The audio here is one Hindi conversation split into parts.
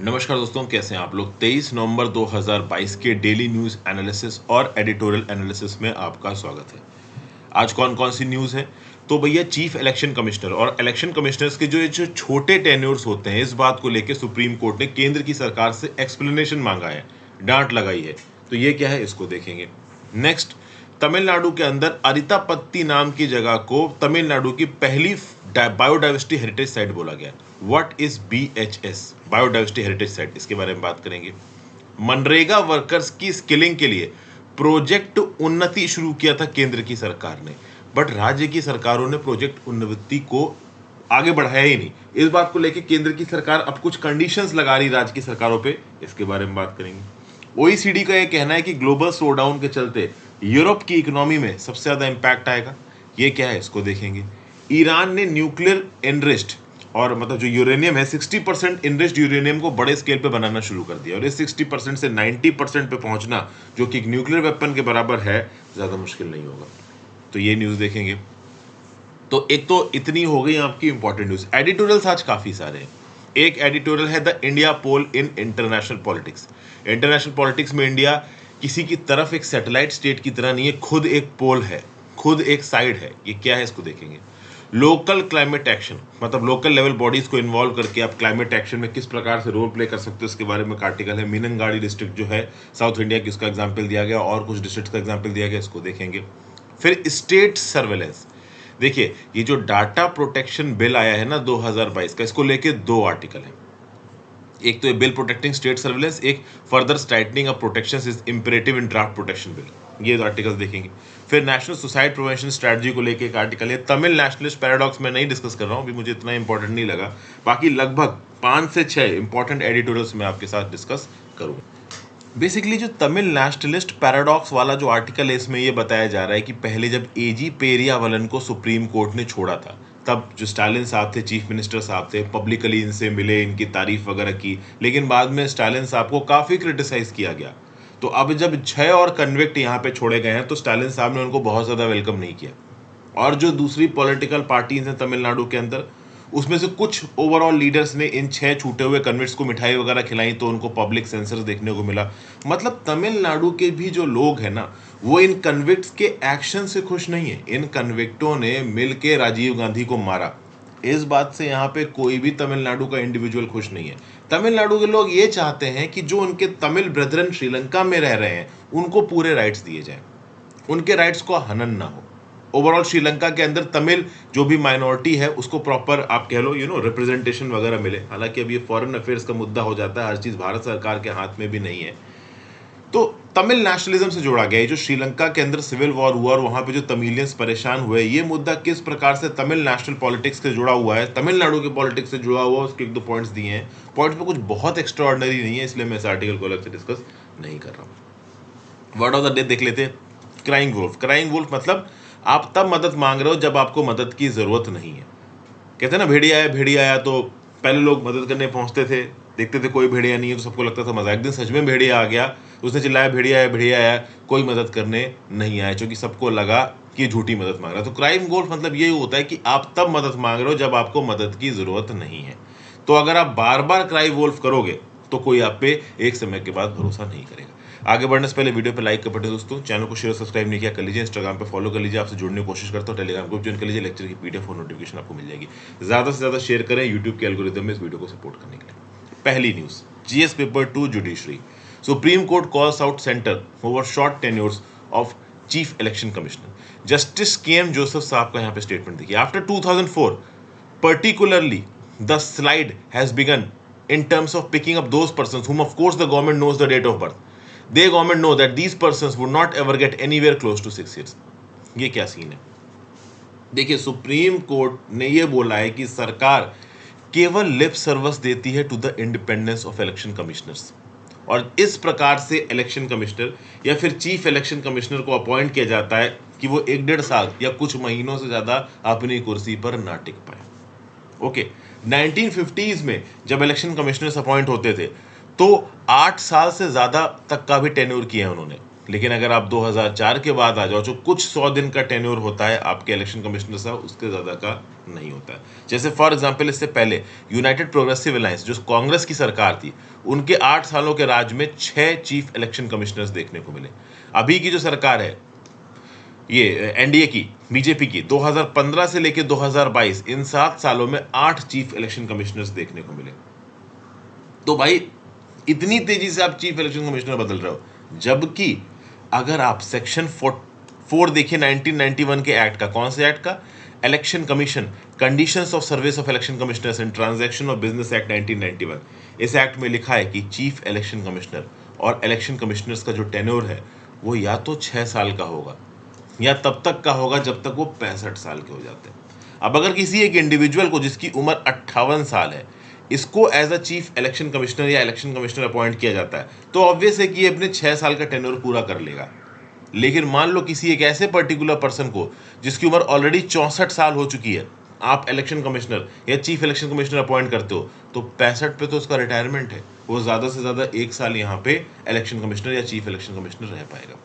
नमस्कार दोस्तों, कैसे हैं आप लोग। 23 नवंबर 2022 के डेली न्यूज़ एनालिसिस और एडिटोरियल एनालिसिस में आपका स्वागत है। आज कौन कौन सी न्यूज़ है, तो भैया चीफ इलेक्शन कमिश्नर और इलेक्शन कमिश्नर्स के जो छोटे टेन्योर्स होते हैं, इस बात को लेकर सुप्रीम कोर्ट ने केंद्र की सरकार से एक्सप्लेनेशन मांगा है, डांट लगाई है। तो ये क्या है, इसको देखेंगे। नेक्स्ट, तमिलनाडु के अंदर अरितापत्ती नाम की जगह को तमिलनाडु की पहली बायोडाइवर्सिटी हेरिटेज साइट बोला गया। What is BHS, biodiversity heritage site, इसके बारे में बात करेंगे। मनरेगा वर्कर्स की स्किलिंग के लिए प्रोजेक्ट उन्नति शुरू किया था केंद्र की सरकार ने, बट राज्य की सरकारों ने प्रोजेक्ट उन्नति को आगे बढ़ाया ही नहीं। इस बात को लेकर केंद्र की सरकार अब कुछ कंडीशंस लगा रही राज्य की सरकारों पे, इसके बारे में बात करेंगे। OECD का यह कहना है कि ग्लोबल स्लोडाउन के चलते यूरोप की इकोनॉमी में सबसे ज्यादा इंपैक्ट आएगा। ये क्या है, इसको देखेंगे। ईरान ने न्यूक्लियर एनरिच्ड और मतलब जो यूरेनियम है 60% इनरिच्ड यूरेनियम को बड़े स्केल पे बनाना शुरू कर दिया, और इस 60% से 90% पे पहुंचना, जो कि न्यूक्लियर वेपन के बराबर है, ज्यादा मुश्किल नहीं होगा। तो ये न्यूज देखेंगे। तो एक तो इतनी हो गई आपकी इंपॉर्टेंट न्यूज। एडिटोरियल्स आज काफी सारे हैं। एक एडिटोरियल है the India pole in international politics. International politics में इंडिया किसी की तरफ एक सैटेलाइट स्टेट की तरह नहीं है, खुद एक पोल है, खुद एक साइड है। ये क्या है, इसको देखेंगे। लोकल क्लाइमेट एक्शन, मतलब लोकल लेवल बॉडीज को इन्वॉल्व करके आप क्लाइमेट एक्शन में किस प्रकार से रोल प्ले कर सकते हो, इसके बारे में आर्टिकल है। मीनंगाड़ी डिस्ट्रिक्ट जो है साउथ इंडिया की, उसका एग्जाम्पल दिया गया, और कुछ डिस्ट्रिक्ट का एग्जाम्पल दिया गया, इसको देखेंगे। फिर स्टेट सर्वेलेंस, देखिए ये जो डाटा प्रोटेक्शन बिल आया है ना 2022 का, इसको लेके दो आर्टिकल हैं। एक तो ये बिल प्रोटेक्टिंग स्टेट सर्वेलेंस, एक further tightening of protections is imperative in draft protection bill, ये आर्टिकल्स देखेंगे। फिर नेशनल सुसाइड प्रिवेंशन स्ट्रेटजी को लेके एक आर्टिकल है। तमिल नेशनलिस्ट पैराडॉक्स में नहीं डिस्कस कर रहा हूँ अभी, मुझे इतना इंपॉर्टेंट नहीं लगा। बाकी लगभग 5 से 6 इंपॉर्टेंट एडिटोरियल्स में आपके साथ डिस्कस करूँगा। बेसिकली जो तमिल नेशनलिस्ट पैराडॉक्स वाला जो आर्टिकल है, इसमें ये बताया जा रहा है कि पहले जब AG पेरियावलन को सुप्रीम कोर्ट ने छोड़ा था, तब जो स्टालिन साहब थे, चीफ मिनिस्टर साहब थे, पब्लिकली इनसे मिले, इनकी तारीफ वगैरह की, लेकिन बाद में स्टालिन साहब को काफ़ी क्रिटिसाइज किया गया। तो अब जब 6 और कन्विक्ट यहाँ पे छोड़े गए हैं, तो स्टालिन साहब ने उनको बहुत ज़्यादा वेलकम नहीं किया। और जो दूसरी पॉलिटिकल पार्टीज हैं तमिलनाडु के अंदर, उसमें से कुछ ओवरऑल लीडर्स ने इन 6 छूटे हुए कन्विक्ट्स को मिठाई वगैरह खिलाई, तो उनको पब्लिक सेंसर देखने को मिला। मतलब तमिलनाडु के भी जो लोग हैं ना, वो इन कन्विक्ट्स के एक्शन से खुश नहीं है। इन कन्विक्टों ने मिलके राजीव गांधी को मारा। इस बात से यहाँ पे कोई भी तमिलनाडु का इंडिविजुअल खुश नहीं है। तमिलनाडु के लोग ये चाहते हैं कि जो उनके तमिल ब्रदरन श्रीलंका में रह रहे हैं, उनको पूरे राइट्स दिए जाएं, उनके राइट्स को हनन ना हो। ओवरऑल श्रीलंका के अंदर तमिल जो भी माइनॉरिटी है, उसको प्रॉपर आप कह लो रिप्रेजेंटेशन वगैरह मिले। हालांकि अब ये फॉरेन अफेयर्स का मुद्दा हो जाता है, हर चीज़ भारत सरकार के हाथ में भी नहीं है। तो तमिल नेशनलिज्म से जोड़ा गया है। जो श्रीलंका के अंदर सिविल वॉर हुआ और वहां पे जो तमिलियंस परेशान हुए, ये मुद्दा किस प्रकार से तमिल नेशनल पॉलिटिक्स से जुड़ा हुआ है, तमिलनाडु के पॉलिटिक्स से जुड़ा हुआ, उसके 1-2 पॉइंट्स दिए हैं। पॉइंट्स में कुछ बहुत एक्स्ट्राऑर्डिनरी नहीं है, इसलिए मैं इस आर्टिकल को अलग से डिस्कस नहीं कर रहा हूँ। वर्ड ऑफ द डे देख लेते हैं। Crying wolf. क्राइंग वुल्फ मतलब आप तब मदद मांग रहे हो जब आपको मदद की जरूरत नहीं है। कहते हैं ना, भेड़िया आया भेड़िया आया, तो पहले लोग मदद करने पहुंचते थे, देखते थे कोई भेड़िया नहीं है तो सबको लगता था मजा। एक दिन सच में भेड़िया आ गया, उसने चिल्लाया भेड़िया आया, कोई मदद करने नहीं आया, क्योंकि सबको लगा कि झूठी मदद मांग रहा है। तो क्राइम वुल्फ मतलब ये होता है कि आप तब मदद मांग रहे हो जब आपको मदद की जरूरत नहीं है। तो अगर आप बार बार क्राइम वुल्फ करोगे, तो कोई आप पे एक समय के बाद भरोसा नहीं करेगा। आगे बढ़ने से पहले वीडियो पे लाइक कर बटन दोस्तों, चैनल को शेयर सब्सक्राइब नहीं किया कर लीजिए, इंस्टाग्राम पे फॉलो कर लीजिए, आपसे जुड़ने की कोशिश करता हूँ। टेलीग्राम ग्रुप ज्वाइन कर लीजिए, लेक्चर की PDF और नोटिफिकेशन आपको मिल जाएगी। ज़्यादा से ज़्यादा शेयर करें यूट्यूब के एल्गोरिथम में इस वीडियो को सपोर्ट करने के लिए। पहली news, GS paper 2 judiciary. Supreme court calls out centre over short tenures of chief election commissioner. Justice KM Joseph साहब का यहाँ पे स्टेटमेंट देखिए। After 2004 particularly the slide has begun in terms of picking up those persons whom of course the government knows the date of birth. They government know that these persons would not ever get anywhere close to 6 years. ये क्या सीन है? देखिए, सुप्रीम कोर्ट ने ये बोला है कि सरकार केवल लिप सर्विस देती है to the independence of election commissioners, और इस प्रकार से इलेक्शन कमिश्नर या फिर चीफ इलेक्शन कमिश्नर को अपॉइंट किया जाता है कि वो 1-1.5 साल या कुछ महीनों से ज्यादा अपनी कुर्सी पर ना टिक पाए। ओके, 1950s में जब इलेक्शन कमिश्नर्स अपॉइंट होते थे, तो 8 साल से ज्यादा तक का भी टेन्योर किया है उन्होंने। लेकिन अगर आप 2004 के बाद आ जाओ, जो कुछ 100 दिन का टेन्योर होता है आपके इलेक्शन कमिश्नर साहब, उसके ज़्यादा का नहीं होता है। जैसे फॉर एग्जांपल इससे पहले यूनाइटेड प्रोग्रेसिव अलायंस जो कांग्रेस की सरकार थी, उनके 8 सालों के राज में 6 चीफ इलेक्शन कमिश्नर्स देखने को मिले। अभी की जो सरकार है ये एनडीए की, बीजेपी की, 2015 से लेकर 2022 इन 7 सालों में 8 चीफ इलेक्शन कमिश्नर्स देखने को मिले। तो भाई इतनी तेजी से आप चीफ इलेक्शन कमिश्नर बदल रहे हो, जबकि अगर आप सेक्शन 4 देखिए 1991 के एक्ट का, कौन से एक्ट का, election commission, conditions of service of election commissioners and transaction of business act 1991, इस एक्ट में लिखा है कि चीफ इलेक्शन कमिश्नर और इलेक्शन कमिश्नर्स का जो टेन्योर है वो या तो 6 साल का होगा या तब तक का होगा जब तक वो 65 साल के हो जाते हैं। अब अगर किसी एक इंडिविजुअल को जिसकी उम्र 58 साल है, इसको as a chief election commissioner या इलेक्शन कमिश्नर अपॉइंट किया जाता है, तो ऑब्वियस है कि ये अपने 6 साल का टेन्योर पूरा कर लेगा। लेकिन मान लो किसी एक ऐसे पर्टिकुलर पर्सन को जिसकी उम्र ऑलरेडी 64 साल हो चुकी है, आप इलेक्शन कमिश्नर या चीफ इलेक्शन कमिश्नर अपॉइंट करते हो, तो 65 पे तो उसका रिटायरमेंट है, वो ज़्यादा से ज़्यादा 1 साल यहाँ पे इलेक्शन कमिश्नर या चीफ इलेक्शन कमिश्नर रह पाएगा।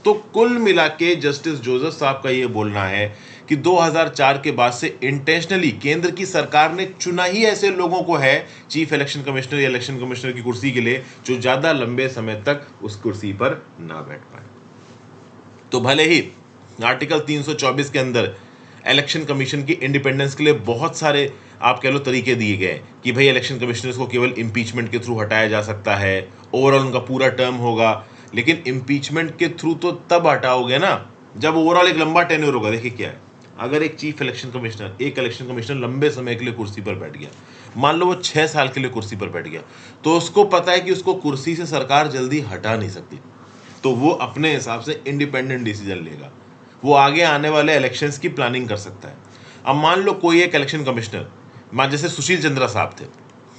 तो कुल मिला के जस्टिस जोसेफ साहब का ये बोलना है कि 2004 के बाद से इंटेंशनली केंद्र की सरकार ने चुना ही ऐसे लोगों को है चीफ इलेक्शन कमिश्नर या इलेक्शन कमिश्नर की कुर्सी के लिए, जो ज्यादा लंबे समय तक उस कुर्सी पर ना बैठ पाए। तो भले ही आर्टिकल 324 के अंदर इलेक्शन कमीशन की इंडिपेंडेंस के लिए बहुत सारे आप कह लो तरीके दिए गए कि भाई इलेक्शन कमिश्नर्स को केवल इम्पीचमेंट के थ्रू हटाया जा सकता है, ओवरऑल उनका पूरा टर्म होगा, लेकिन इम्पीचमेंट के थ्रू तो तब हटाओगे ना जब ओवरऑल एक लंबा टेन्योर होगा। देखिए क्या है, अगर एक चीफ इलेक्शन कमिश्नर, एक इलेक्शन कमिश्नर लंबे समय के लिए कुर्सी पर बैठ गया, मान लो वो 6 साल के लिए कुर्सी पर बैठ गया, तो उसको पता है कि उसको कुर्सी से सरकार जल्दी हटा नहीं सकती, तो वो अपने हिसाब से इंडिपेंडेंट डिसीजन लेगा, वो आगे आने वाले इलेक्शंस की प्लानिंग कर सकता है। अब मान लो कोई एक इलेक्शन कमिश्नर, मान जैसे सुशील चंद्रा साहब थे,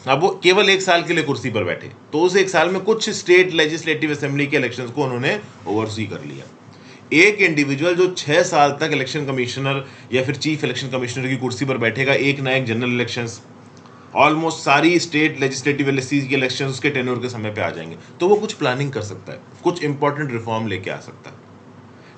अब वो केवल 1 साल के लिए कुर्सी पर बैठे, तो उस 1 साल में कुछ स्टेट लेजिस्लेटिव असेंबली के इलेक्शंस को उन्होंने ओवरसी कर लिया। एक इंडिविजुअल जो 6 साल तक इलेक्शन कमिश्नर या फिर चीफ इलेक्शन कमिश्नर की कुर्सी पर बैठेगा, एक ना एक जनरल इलेक्शंस, ऑलमोस्ट सारी स्टेट लेजिस्लेटिव के इलेक्शन उसके टेन्योर के समय पे आ जाएंगे, तो वो कुछ प्लानिंग कर सकता है, कुछ इंपॉर्टेंट रिफॉर्म लेके आ सकता है।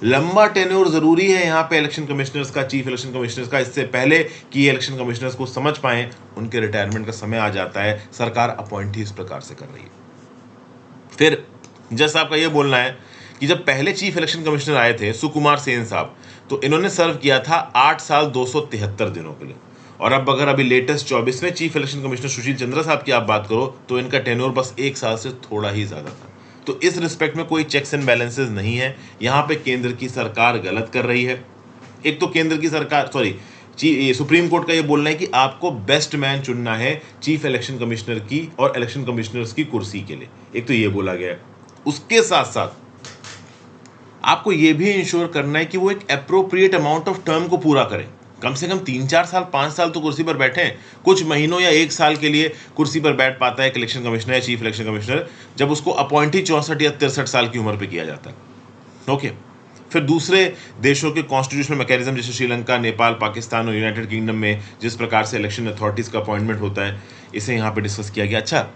लंबा टेन्योर जरूरी है यहाँ पे इलेक्शन कमिश्नर्स का, चीफ इलेक्शन कमिश्नर्स का, इससे पहले कि इलेक्शन कमिश्नर्स को समझ पाए उनके रिटायरमेंट का समय आ जाता है, सरकार अपॉइंट ही इस प्रकार से कर रही है। फिर जज साहब का ये बोलना है कि जब पहले चीफ इलेक्शन कमिश्नर आए थे सुकुमार सेन साहब, तो इन्होंने सर्व किया था 8 साल 273 दिनों के लिए, और अब अगर अभी latest 24वें chief election commissioner Sushil Chandra साहब की आप बात करो तो इनका टेन्योर बस 1 साल से थोड़ा ही ज्यादा था। तो इस रिस्पेक्ट में कोई चेक्स एंड बैलेंसेस नहीं है, यहाँ पे केंद्र की सरकार गलत कर रही है। एक तो केंद्र की सरकार, सुप्रीम कोर्ट का ये बोलना है कि आपको बेस्ट मैन चुनना है चीफ इलेक्शन कमिश्नर की और इलेक्शन कमिश्नर्स की कुर्सी के लिए, एक तो ये बोला गया है। उसके साथ साथ आपको ये भी इंश्योर करना है कि वो एक अप्रोप्रिएट अमाउंट ऑफ टर्म को पूरा करें, कम से कम 3-4 साल 5 साल तो कुर्सी पर बैठे। कुछ महीनों या 1 साल के लिए कुर्सी पर बैठ पाता है एक इलेक्शन कमिश्नर या चीफ इलेक्शन कमिश्नर जब उसको अपॉइंट ही 64 या 63 साल की उम्र पर किया जाता है। ओके, फिर दूसरे देशों के कॉन्स्टिट्यूशनल मैकेनिज्म जैसे श्रीलंका, नेपाल, पाकिस्तान और यूनाइटेड किंगडम में जिस प्रकार से इलेक्शन अथॉरिटीज का अपॉइंटमेंट होता है, इसे यहाँ पे डिस्कस किया गया। अच्छा,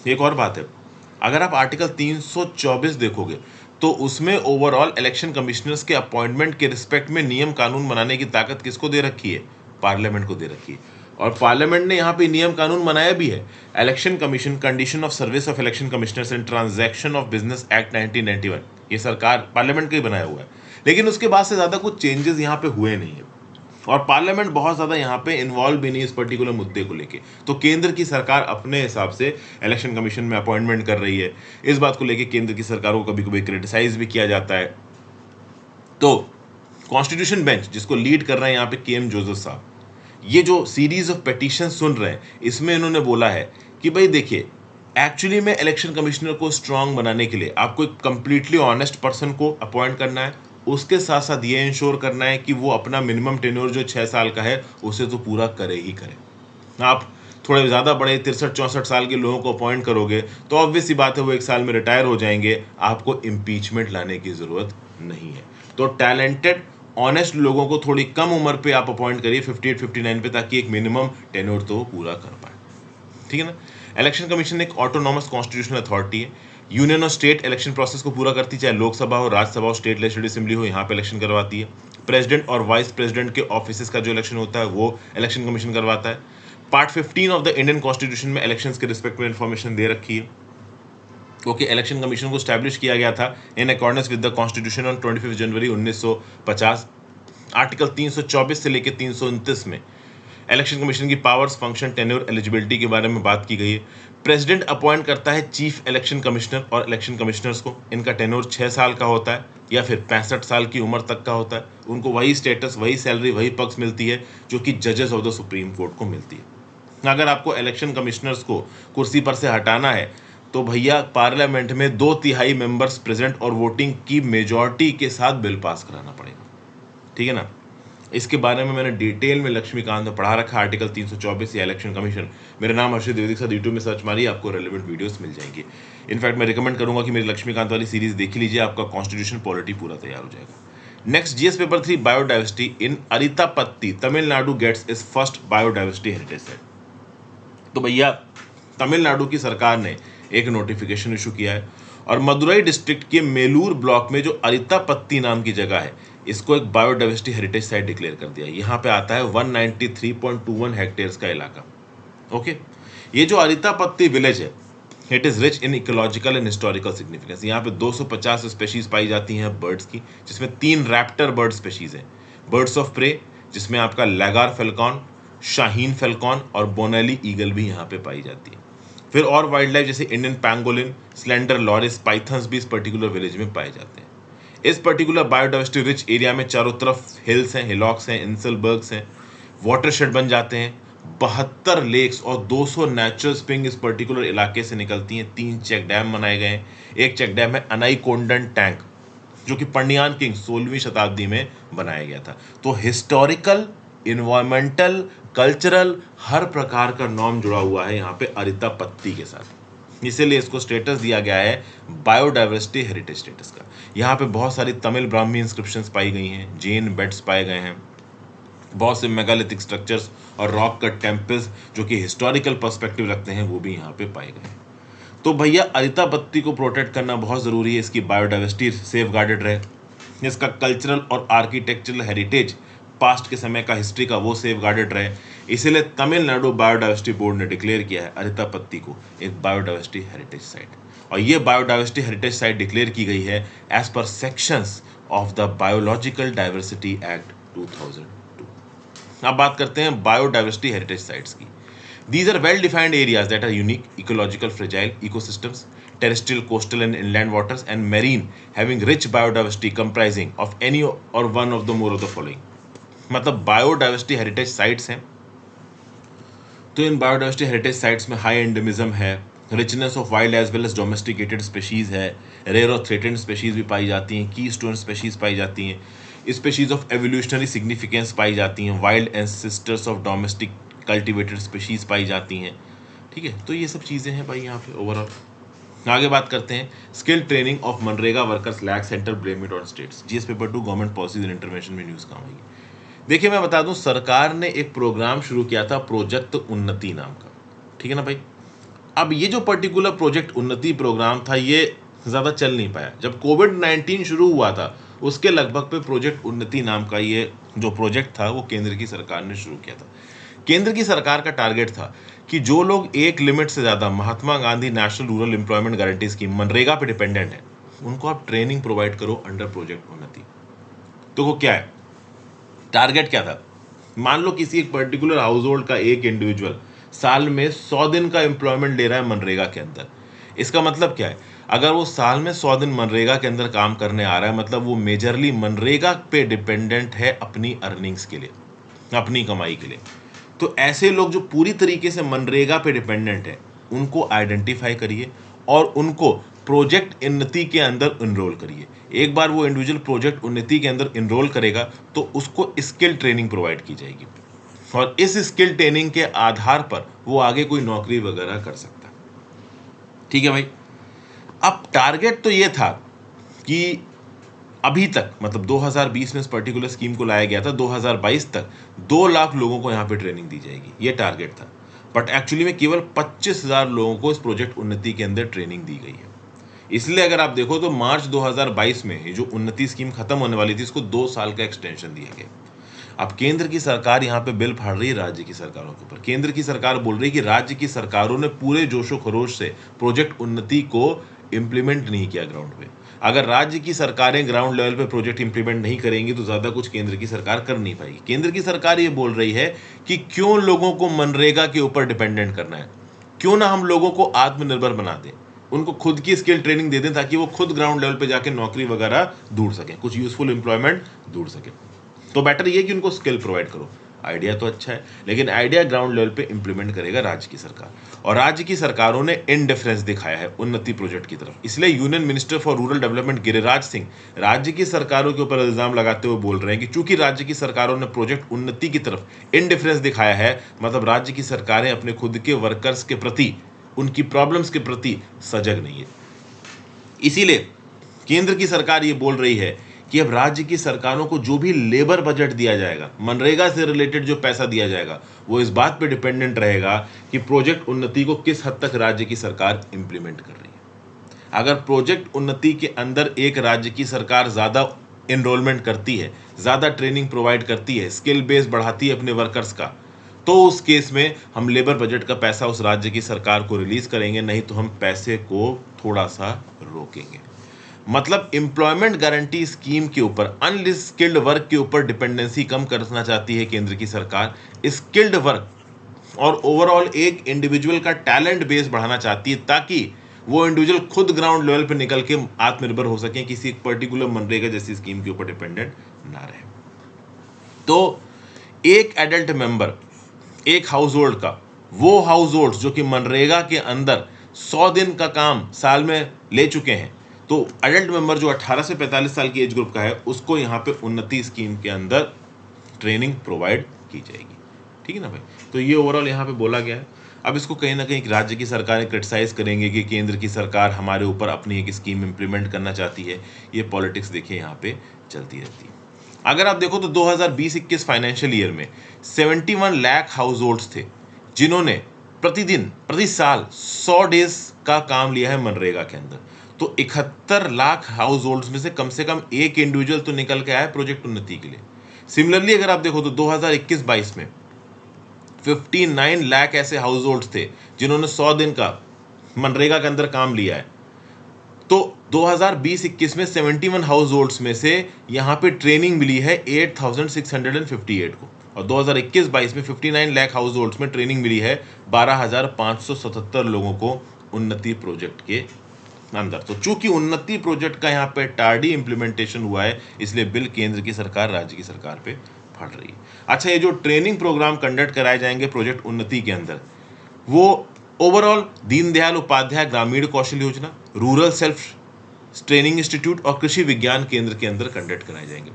एक और बात है, अगर आप आर्टिकल 324 देखोगे तो उसमें ओवरऑल इलेक्शन कमिश्नर्स के अपॉइंटमेंट के रिस्पेक्ट में नियम कानून बनाने की ताकत किसको दे रखी है? पार्लियामेंट को दे रखी है, और पार्लियामेंट ने यहाँ पे नियम कानून बनाया भी है। Election commission, condition of service of election commissioners and transaction of business act 1991, ये सरकार पार्लियामेंट का ही बनाया हुआ है, लेकिन उसके बाद से ज़्यादा कुछ चेंजेस यहाँ पे हुए नहीं है, और पार्लियामेंट बहुत ज़्यादा यहाँ पे इन्वॉल्व भी नहीं इस पर्टिकुलर मुद्दे को लेके। तो केंद्र की सरकार अपने हिसाब से इलेक्शन कमीशन में अपॉइंटमेंट कर रही है। इस बात को लेके केंद्र की सरकारों को कभी कभी क्रिटिसाइज भी किया जाता है। तो कॉन्स्टिट्यूशन बेंच जिसको लीड कर रहे हैं यहाँ पे के.एम. जोसेफ साहब, ये जो सीरीज ऑफ पेटिशन सुन रहे हैं, इसमें इन्होंने बोला है कि भाई देखिए, एक्चुअली में इलेक्शन कमिश्नर को स्ट्रांग बनाने के लिए आपको एक कंप्लीटली ऑनेस्ट पर्सन को अपॉइंट करना है, उसके साथ साथ ये इंश्योर करना है कि वो अपना मिनिमम टेन्योर जो 6 साल का है उसे तो पूरा करे ही करे। आप थोड़े ज़्यादा बड़े 63-64 साल के लोगों को अपॉइंट करोगे तो ऑब्वियस सी बात है वो 1 साल में रिटायर हो जाएंगे, आपको इम्पीचमेंट लाने की ज़रूरत नहीं है। तो टैलेंटेड ऑनेस्ट लोगों को थोड़ी कम उम्र पे आप अपॉइंट करिए, 58-59 पे, ताकि एक मिनिमम टेन्योर तो पूरा कर पाए। ठीक है ना। इलेक्शन कमीशन एक ऑटोनॉमस कॉन्स्टिट्यूशनल अथॉरिटी है, यूनियन और स्टेट इलेक्शन प्रोसेस को पूरा करती है, चाहे लोकसभा हो, राज्यसभा हो, स्टेट लेजिस्लेटिव असेंबली हो, यहाँ पे इलेक्शन करवाती है। प्रेसिडेंट और वाइस प्रेसिडेंट के ऑफिस का जो इलेक्शन होता है वो इलेक्शन कमीशन करवाता है। Part 15 of the Indian constitution में इलेक्शंस के रिस्पेक्ट में इंफॉर्मेशन दे रखी है। ओके, इलेक्शन कमीशन को स्टैब्लिश किया गया था in accordance with the constitution on 25 January 1950। Article 324 से लेकर 329 में इलेक्शन कमीशन की पावर्स, फंक्शन, टेन्योर, एलिजिबिलिटी के बारे में बात की गई है। प्रेसिडेंट अपॉइंट करता है चीफ इलेक्शन कमिश्नर और इलेक्शन कमिश्नर्स को। इनका टेन्योर 6 साल का होता है या फिर 65 साल की उम्र तक का होता है। उनको वही स्टेटस, वही सैलरी, वही पक्ष मिलती है जो कि जजेस ऑफ द सुप्रीम कोर्ट को मिलती है। अगर आपको इलेक्शन कमिश्नर्स को कुर्सी पर से हटाना है तो भैया पार्लियामेंट में 2/3 मेंबर्स प्रेजेंट और वोटिंग की मेजॉरिटी के साथ बिल पास कराना पड़ेगा, ठीक है ना। इसके बारे में मैंने डिटेल में लक्ष्मीकांत में पढ़ा रखा, आर्टिकल 324 या इलेक्शन कमीशन। मेरा नाम हर्षित द्विवेदी के साथ यूट्यूब में सर्च मारिए, आपको रेलेवेंट वीडियोस मिल जाएंगे। इनफैक्ट मैं रिकमेंड करूंगा कि मेरी लक्ष्मीकांत वाली सीरीज देख लीजिए, आपका कॉन्स्टिट्यूशन पॉलिटी पूरा तैयार हो जाएगा। Next, GS paper 3 biodiversity in Arittapatti Tamil Nadu gets is first biodiversity heritage site. तो भैया तमिलनाडु की सरकार ने एक नोटिफिकेशन इशू किया है और मदुरई डिस्ट्रिक्ट के मेलूर ब्लॉक में जो अरितापत्ती नाम की जगह है, इसको एक बायोडाइवर्सिटी हेरिटेज साइट डिक्लेयर कर दिया है। यहाँ पे आता है 193.21 हेक्टेयर्स का इलाका। ओके, ये जो अरितापत्ती विलेज है, it is rich in ecological and historical significance. यहाँ पे 250 स्पेशीज पाई जाती हैं बर्ड्स की, जिसमें 3 रैप्टर बर्ड स्पेशीज हैं। बर्ड्स ऑफ प्रे, जिसमें आपका लैगार फेल्कॉन, शाहीन फेल्कॉन और बोनेली ईगल भी यहाँ पे पाई जाती है। फिर और वाइल्ड लाइफ जैसे Indian pangolin, slender loris, pythons भी इस पर्टिकुलर विलेज में पाए जाते हैं। इस पर्टिकुलर बायोडाइवर्सिटी रिच एरिया में चारों तरफ हिल्स हैं, हिलॉक्स हैं, इंसलबर्ग्स हैं, वाटरशेड बन जाते हैं। 72 लेक्स और 200 नेचुरल स्प्रिंग इस पर्टिकुलर इलाके से निकलती हैं। 3 चेक डैम बनाए गए हैं। एक चेक डैम है अनाईकोंडन टैंक, जो कि पंडियान किंग 16वीं शताब्दी में बनाया गया था। तो हिस्टोरिकल, इन्वायरमेंटल, कल्चरल, हर प्रकार का नॉर्म जुड़ा हुआ है यहाँ पे अरितापत्ती के साथ, इसीलिए इसको स्टेटस दिया गया है बायोडाइवर्सिटी हेरिटेज स्टेटस का। यहाँ पे बहुत सारी तमिल ब्राह्मी इंस्क्रिप्शंस पाई गई हैं, जैन बेड्स पाए गए हैं, बहुत से मेगालिथिक स्ट्रक्चर्स और रॉक कट टेम्पल्स जो कि हिस्टोरिकल पर्सपेक्टिव रखते हैं, वो भी यहाँ पे पाए गए हैं। तो भैया अरितापत्ती को प्रोटेक्ट करना बहुत ज़रूरी है, इसकी बायोडाइवर्सिटी सेफ गार्डेड रहे, इसका कल्चरल और आर्किटेक्चरल हेरिटेज, पास्ट के समय का हिस्ट्री का, वो सेफ गार्डेड रहे। इसीलिए तमिलनाडु बायोडाइवर्सिटी बोर्ड ने डिक्लेयर किया है अरितापत्ती को एक बायोडाइवर्सिटी हेरिटेज साइट। और ये बायोडाइवर्सिटी हेरिटेज साइट डिक्लेयर की गई है as per sections of the biological diversity act 2002। अब बात करते हैं बायोडाइवर्सिटी हेरिटेज साइट्स की। These are well-defined areas that are unique, ecological, fragile ecosystems, terrestrial, coastal and inland waters, and marine, having rich biodiversity comprising of any or one of the more of the following। मतलब बायोडाइवर्सिटी हेरिटेज साइट्स हैं, तो इन बायोडाइवर्सिटी हेरिटेज साइट्स में हाई एंडेमिज्म है, richness of wild as well as domesticated species है, रेयर और थ्रेटेंड स्पेशीज भी पाई जाती हैं, की स्टोन स्पेशीज पाई जाती हैं, स्पेशीज ऑफ एवोल्यूशनरी सिग्निफिकेंस पाई जाती हैं, wild ancestors of domestic cultivated species पाई जाती हैं। ठीक है, तो ये सब चीज़ें हैं भाई यहाँ पे ओवरऑल। आगे बात करते हैं स्किल ट्रेनिंग ऑफ मनरेगा workers lack centre blame it on states. GS paper 2 government policies and intervention में न्यूज़ काम आएगी। देखिए मैं बता दूं, सरकार ने एक प्रोग्राम शुरू किया था प्रोजेक्ट उन्नति नाम का, ठीक है ना भाई। अब ये जो पर्टिकुलर प्रोजेक्ट उन्नति प्रोग्राम था, ये ज़्यादा चल नहीं पाया। जब कोविड-19 शुरू हुआ था, उसके लगभग पे प्रोजेक्ट उन्नति नाम का ये जो प्रोजेक्ट था वो केंद्र की सरकार ने शुरू किया था। केंद्र की सरकार का टारगेट था कि जो लोग एक लिमिट से ज़्यादा Mahatma Gandhi national rural employment guarantee scheme मनरेगा पे डिपेंडेंट है, उनको आप ट्रेनिंग प्रोवाइड करो अंडर प्रोजेक्ट उन्नति। तो वो क्या है, टारगेट क्या था? मान लो किसी एक पर्टिकुलर हाउस होल्ड का एक इंडिविजुअल साल में 100 दिन का एम्प्लॉयमेंट ले रहा है मनरेगा के अंदर। इसका मतलब क्या है, अगर वो साल में 100 दिन मनरेगा के अंदर काम करने आ रहा है, मतलब वो मेजरली मनरेगा पे डिपेंडेंट है अपनी अर्निंग्स के लिए, अपनी कमाई के लिए। तो ऐसे लोग जो पूरी तरीके से मनरेगा पे डिपेंडेंट है, उनको आइडेंटिफाई करिए और उनको प्रोजेक्ट उन्नति के अंदर इनरोल करिए। एक बार वो इंडिविजुअल प्रोजेक्ट उन्नति के अंदर इनरोल करेगा तो उसको स्किल ट्रेनिंग प्रोवाइड की जाएगी और इस स्किल ट्रेनिंग के आधार पर वो आगे कोई नौकरी वगैरह कर सकता है। ठीक है भाई। अब टारगेट तो ये था कि अभी तक, मतलब 2020 में इस पर्टिकुलर स्कीम को लाया गया था, 2022 तक 2 लाख लोगों को यहाँ पे ट्रेनिंग दी जाएगी, ये टारगेट था। बट एक्चुअली में केवल 25,000 लोगों को इस प्रोजेक्ट उन्नति के अंदर ट्रेनिंग दी गई है। इसलिए अगर आप देखो तो मार्च 2022 में ये जो उन्नति स्कीम खत्म होने वाली थी, इसको 2 साल का एक्सटेंशन दिया गया। अब केंद्र की सरकार यहाँ पे बिल फाड़ रही है राज्य की सरकारों के ऊपर। केंद्र की सरकार बोल रही है कि राज्य की सरकारों ने पूरे जोशो खरोश से प्रोजेक्ट उन्नति को इंप्लीमेंट नहीं किया ग्राउंड पे। अगर राज्य की सरकारें ग्राउंड लेवल पे प्रोजेक्ट इंप्लीमेंट नहीं करेंगी तो ज्यादा कुछ केंद्र की सरकार कर नहीं पाएगी। केंद्र की सरकार ये बोल रही है कि क्यों लोगों को मनरेगा के ऊपर डिपेंडेंट करना है, क्यों ना हम लोगों को आत्मनिर्भर बना दें, उनको खुद की स्किल ट्रेनिंग दे दें ताकि वो खुद ग्राउंड लेवल पे जाके नौकरी वगैरह ढूंढ सकें, कुछ यूजफुल एम्प्लॉयमेंट ढूंढ सकें। तो बेटर ये कि उनको स्किल प्रोवाइड करो। आइडिया तो अच्छा है, लेकिन आइडिया ग्राउंड लेवल पे इंप्लीमेंट करेगा राज्य की सरकार, और राज्य की सरकारों ने इनडिफरेंस दिखाया है उन्नति प्रोजेक्ट की तरफ। इसलिए union minister for rural development Giriraj Singh राज्य की सरकारों के ऊपर इल्जाम लगाते हुए बोल रहे हैं कि चूंकि राज्य की सरकारों ने प्रोजेक्ट उन्नति की तरफ इनडिफरेंस दिखाया है, मतलब राज्य की सरकारें अपने खुद के वर्कर्स के प्रति, उनकी प्रॉब्लम्स के प्रति सजग नहीं है। इसीलिए केंद्र की सरकार ये बोल रही है कि अब राज्य की सरकारों को जो भी लेबर बजट दिया जाएगा, मनरेगा से रिलेटेड जो पैसा दिया जाएगा, वो इस बात पे डिपेंडेंट रहेगा कि प्रोजेक्ट उन्नति को किस हद तक राज्य की सरकार इंप्लीमेंट कर रही है। अगर प्रोजेक्ट उन्नति के अंदर एक राज्य की सरकार ज्यादा एनरोलमेंट करती है, ज्यादा ट्रेनिंग प्रोवाइड करती है, स्किल बेस बढ़ाती है अपने वर्कर्स का, तो उस केस में हम लेबर बजट का पैसा उस राज्य की सरकार को रिलीज करेंगे, नहीं तो हम पैसे को थोड़ा सा रोकेंगे। मतलब एम्प्लॉयमेंट गारंटी स्कीम के ऊपर अनस्किल्ड वर्क के ऊपर डिपेंडेंसी कम करना चाहती है केंद्र की सरकार, स्किल्ड वर्क और ओवरऑल एक इंडिविजुअल का टैलेंट बेस बढ़ाना चाहती है ताकि वो इंडिविजुअल खुद ग्राउंड लेवल पे निकल के आत्मनिर्भर हो सके, किसी एक पर्टिकुलर मनरेगा जैसी स्कीम के ऊपर डिपेंडेंट ना रहे। तो एक एडल्ट मेंबर, एक हाउस होल्ड का, वो हाउस होल्ड जो कि मनरेगा के अंदर 100 दिन का काम साल में ले चुके हैं, तो एडल्ट मेंबर जो 18 से 45 साल की एज ग्रुप का है, उसको यहाँ पे उन्नति स्कीम के अंदर ट्रेनिंग प्रोवाइड की जाएगी। ठीक है ना भाई। तो ये ओवरऑल यहाँ पे बोला गया है। अब इसको कहीं ना कहीं राज्य की सरकारें क्रिटिसाइज करेंगे कि केंद्र की सरकार हमारे ऊपर अपनी एक स्कीम इंप्लीमेंट करना चाहती है। ये पॉलिटिक्स देखिए यहाँ पे चलती रहती है। अगर आप देखो तो 2020-21 फाइनेंशियल ईयर में 71 लाख हाउस होल्ड्स थे जिन्होंने प्रतिदिन प्रति साल 100 डेज का काम लिया है मनरेगा के अंदर। तो 71 लाख हाउस होल्ड्स में से कम एक इंडिविजुअल तो निकल के आया प्रोजेक्ट उन्नति के लिए। सिमिलरली अगर आप देखो तो 2021-22 में 59 लाख ऐसे हाउस होल्ड्स थे जिन्होंने 100 दिन का मनरेगा के अंदर काम लिया है। तो 2020-21 में 71 हाउस होल्ड्स में से यहाँ पे ट्रेनिंग मिली है 8658 को, और 2021-22 में 59 लाख हाउस होल्ड्स में ट्रेनिंग मिली है 12577 लोगों को उन्नति प्रोजेक्ट के अंदर। तो चूंकि उन्नति प्रोजेक्ट का यहाँ पे टार्डी इंप्लीमेंटेशन हुआ है, इसलिए बिल केंद्र की सरकार राज्य की सरकार पे फट रही है। अच्छा, ये जो ट्रेनिंग प्रोग्राम कंडक्ट कराए जाएंगे प्रोजेक्ट उन्नति के अंदर, वो ओवरऑल दीनदयाल उपाध्याय ग्रामीण Kaushal Yojana, rural self training institute और कृषि विज्ञान केंद्र के अंदर कंडक्ट कराए जाएंगे।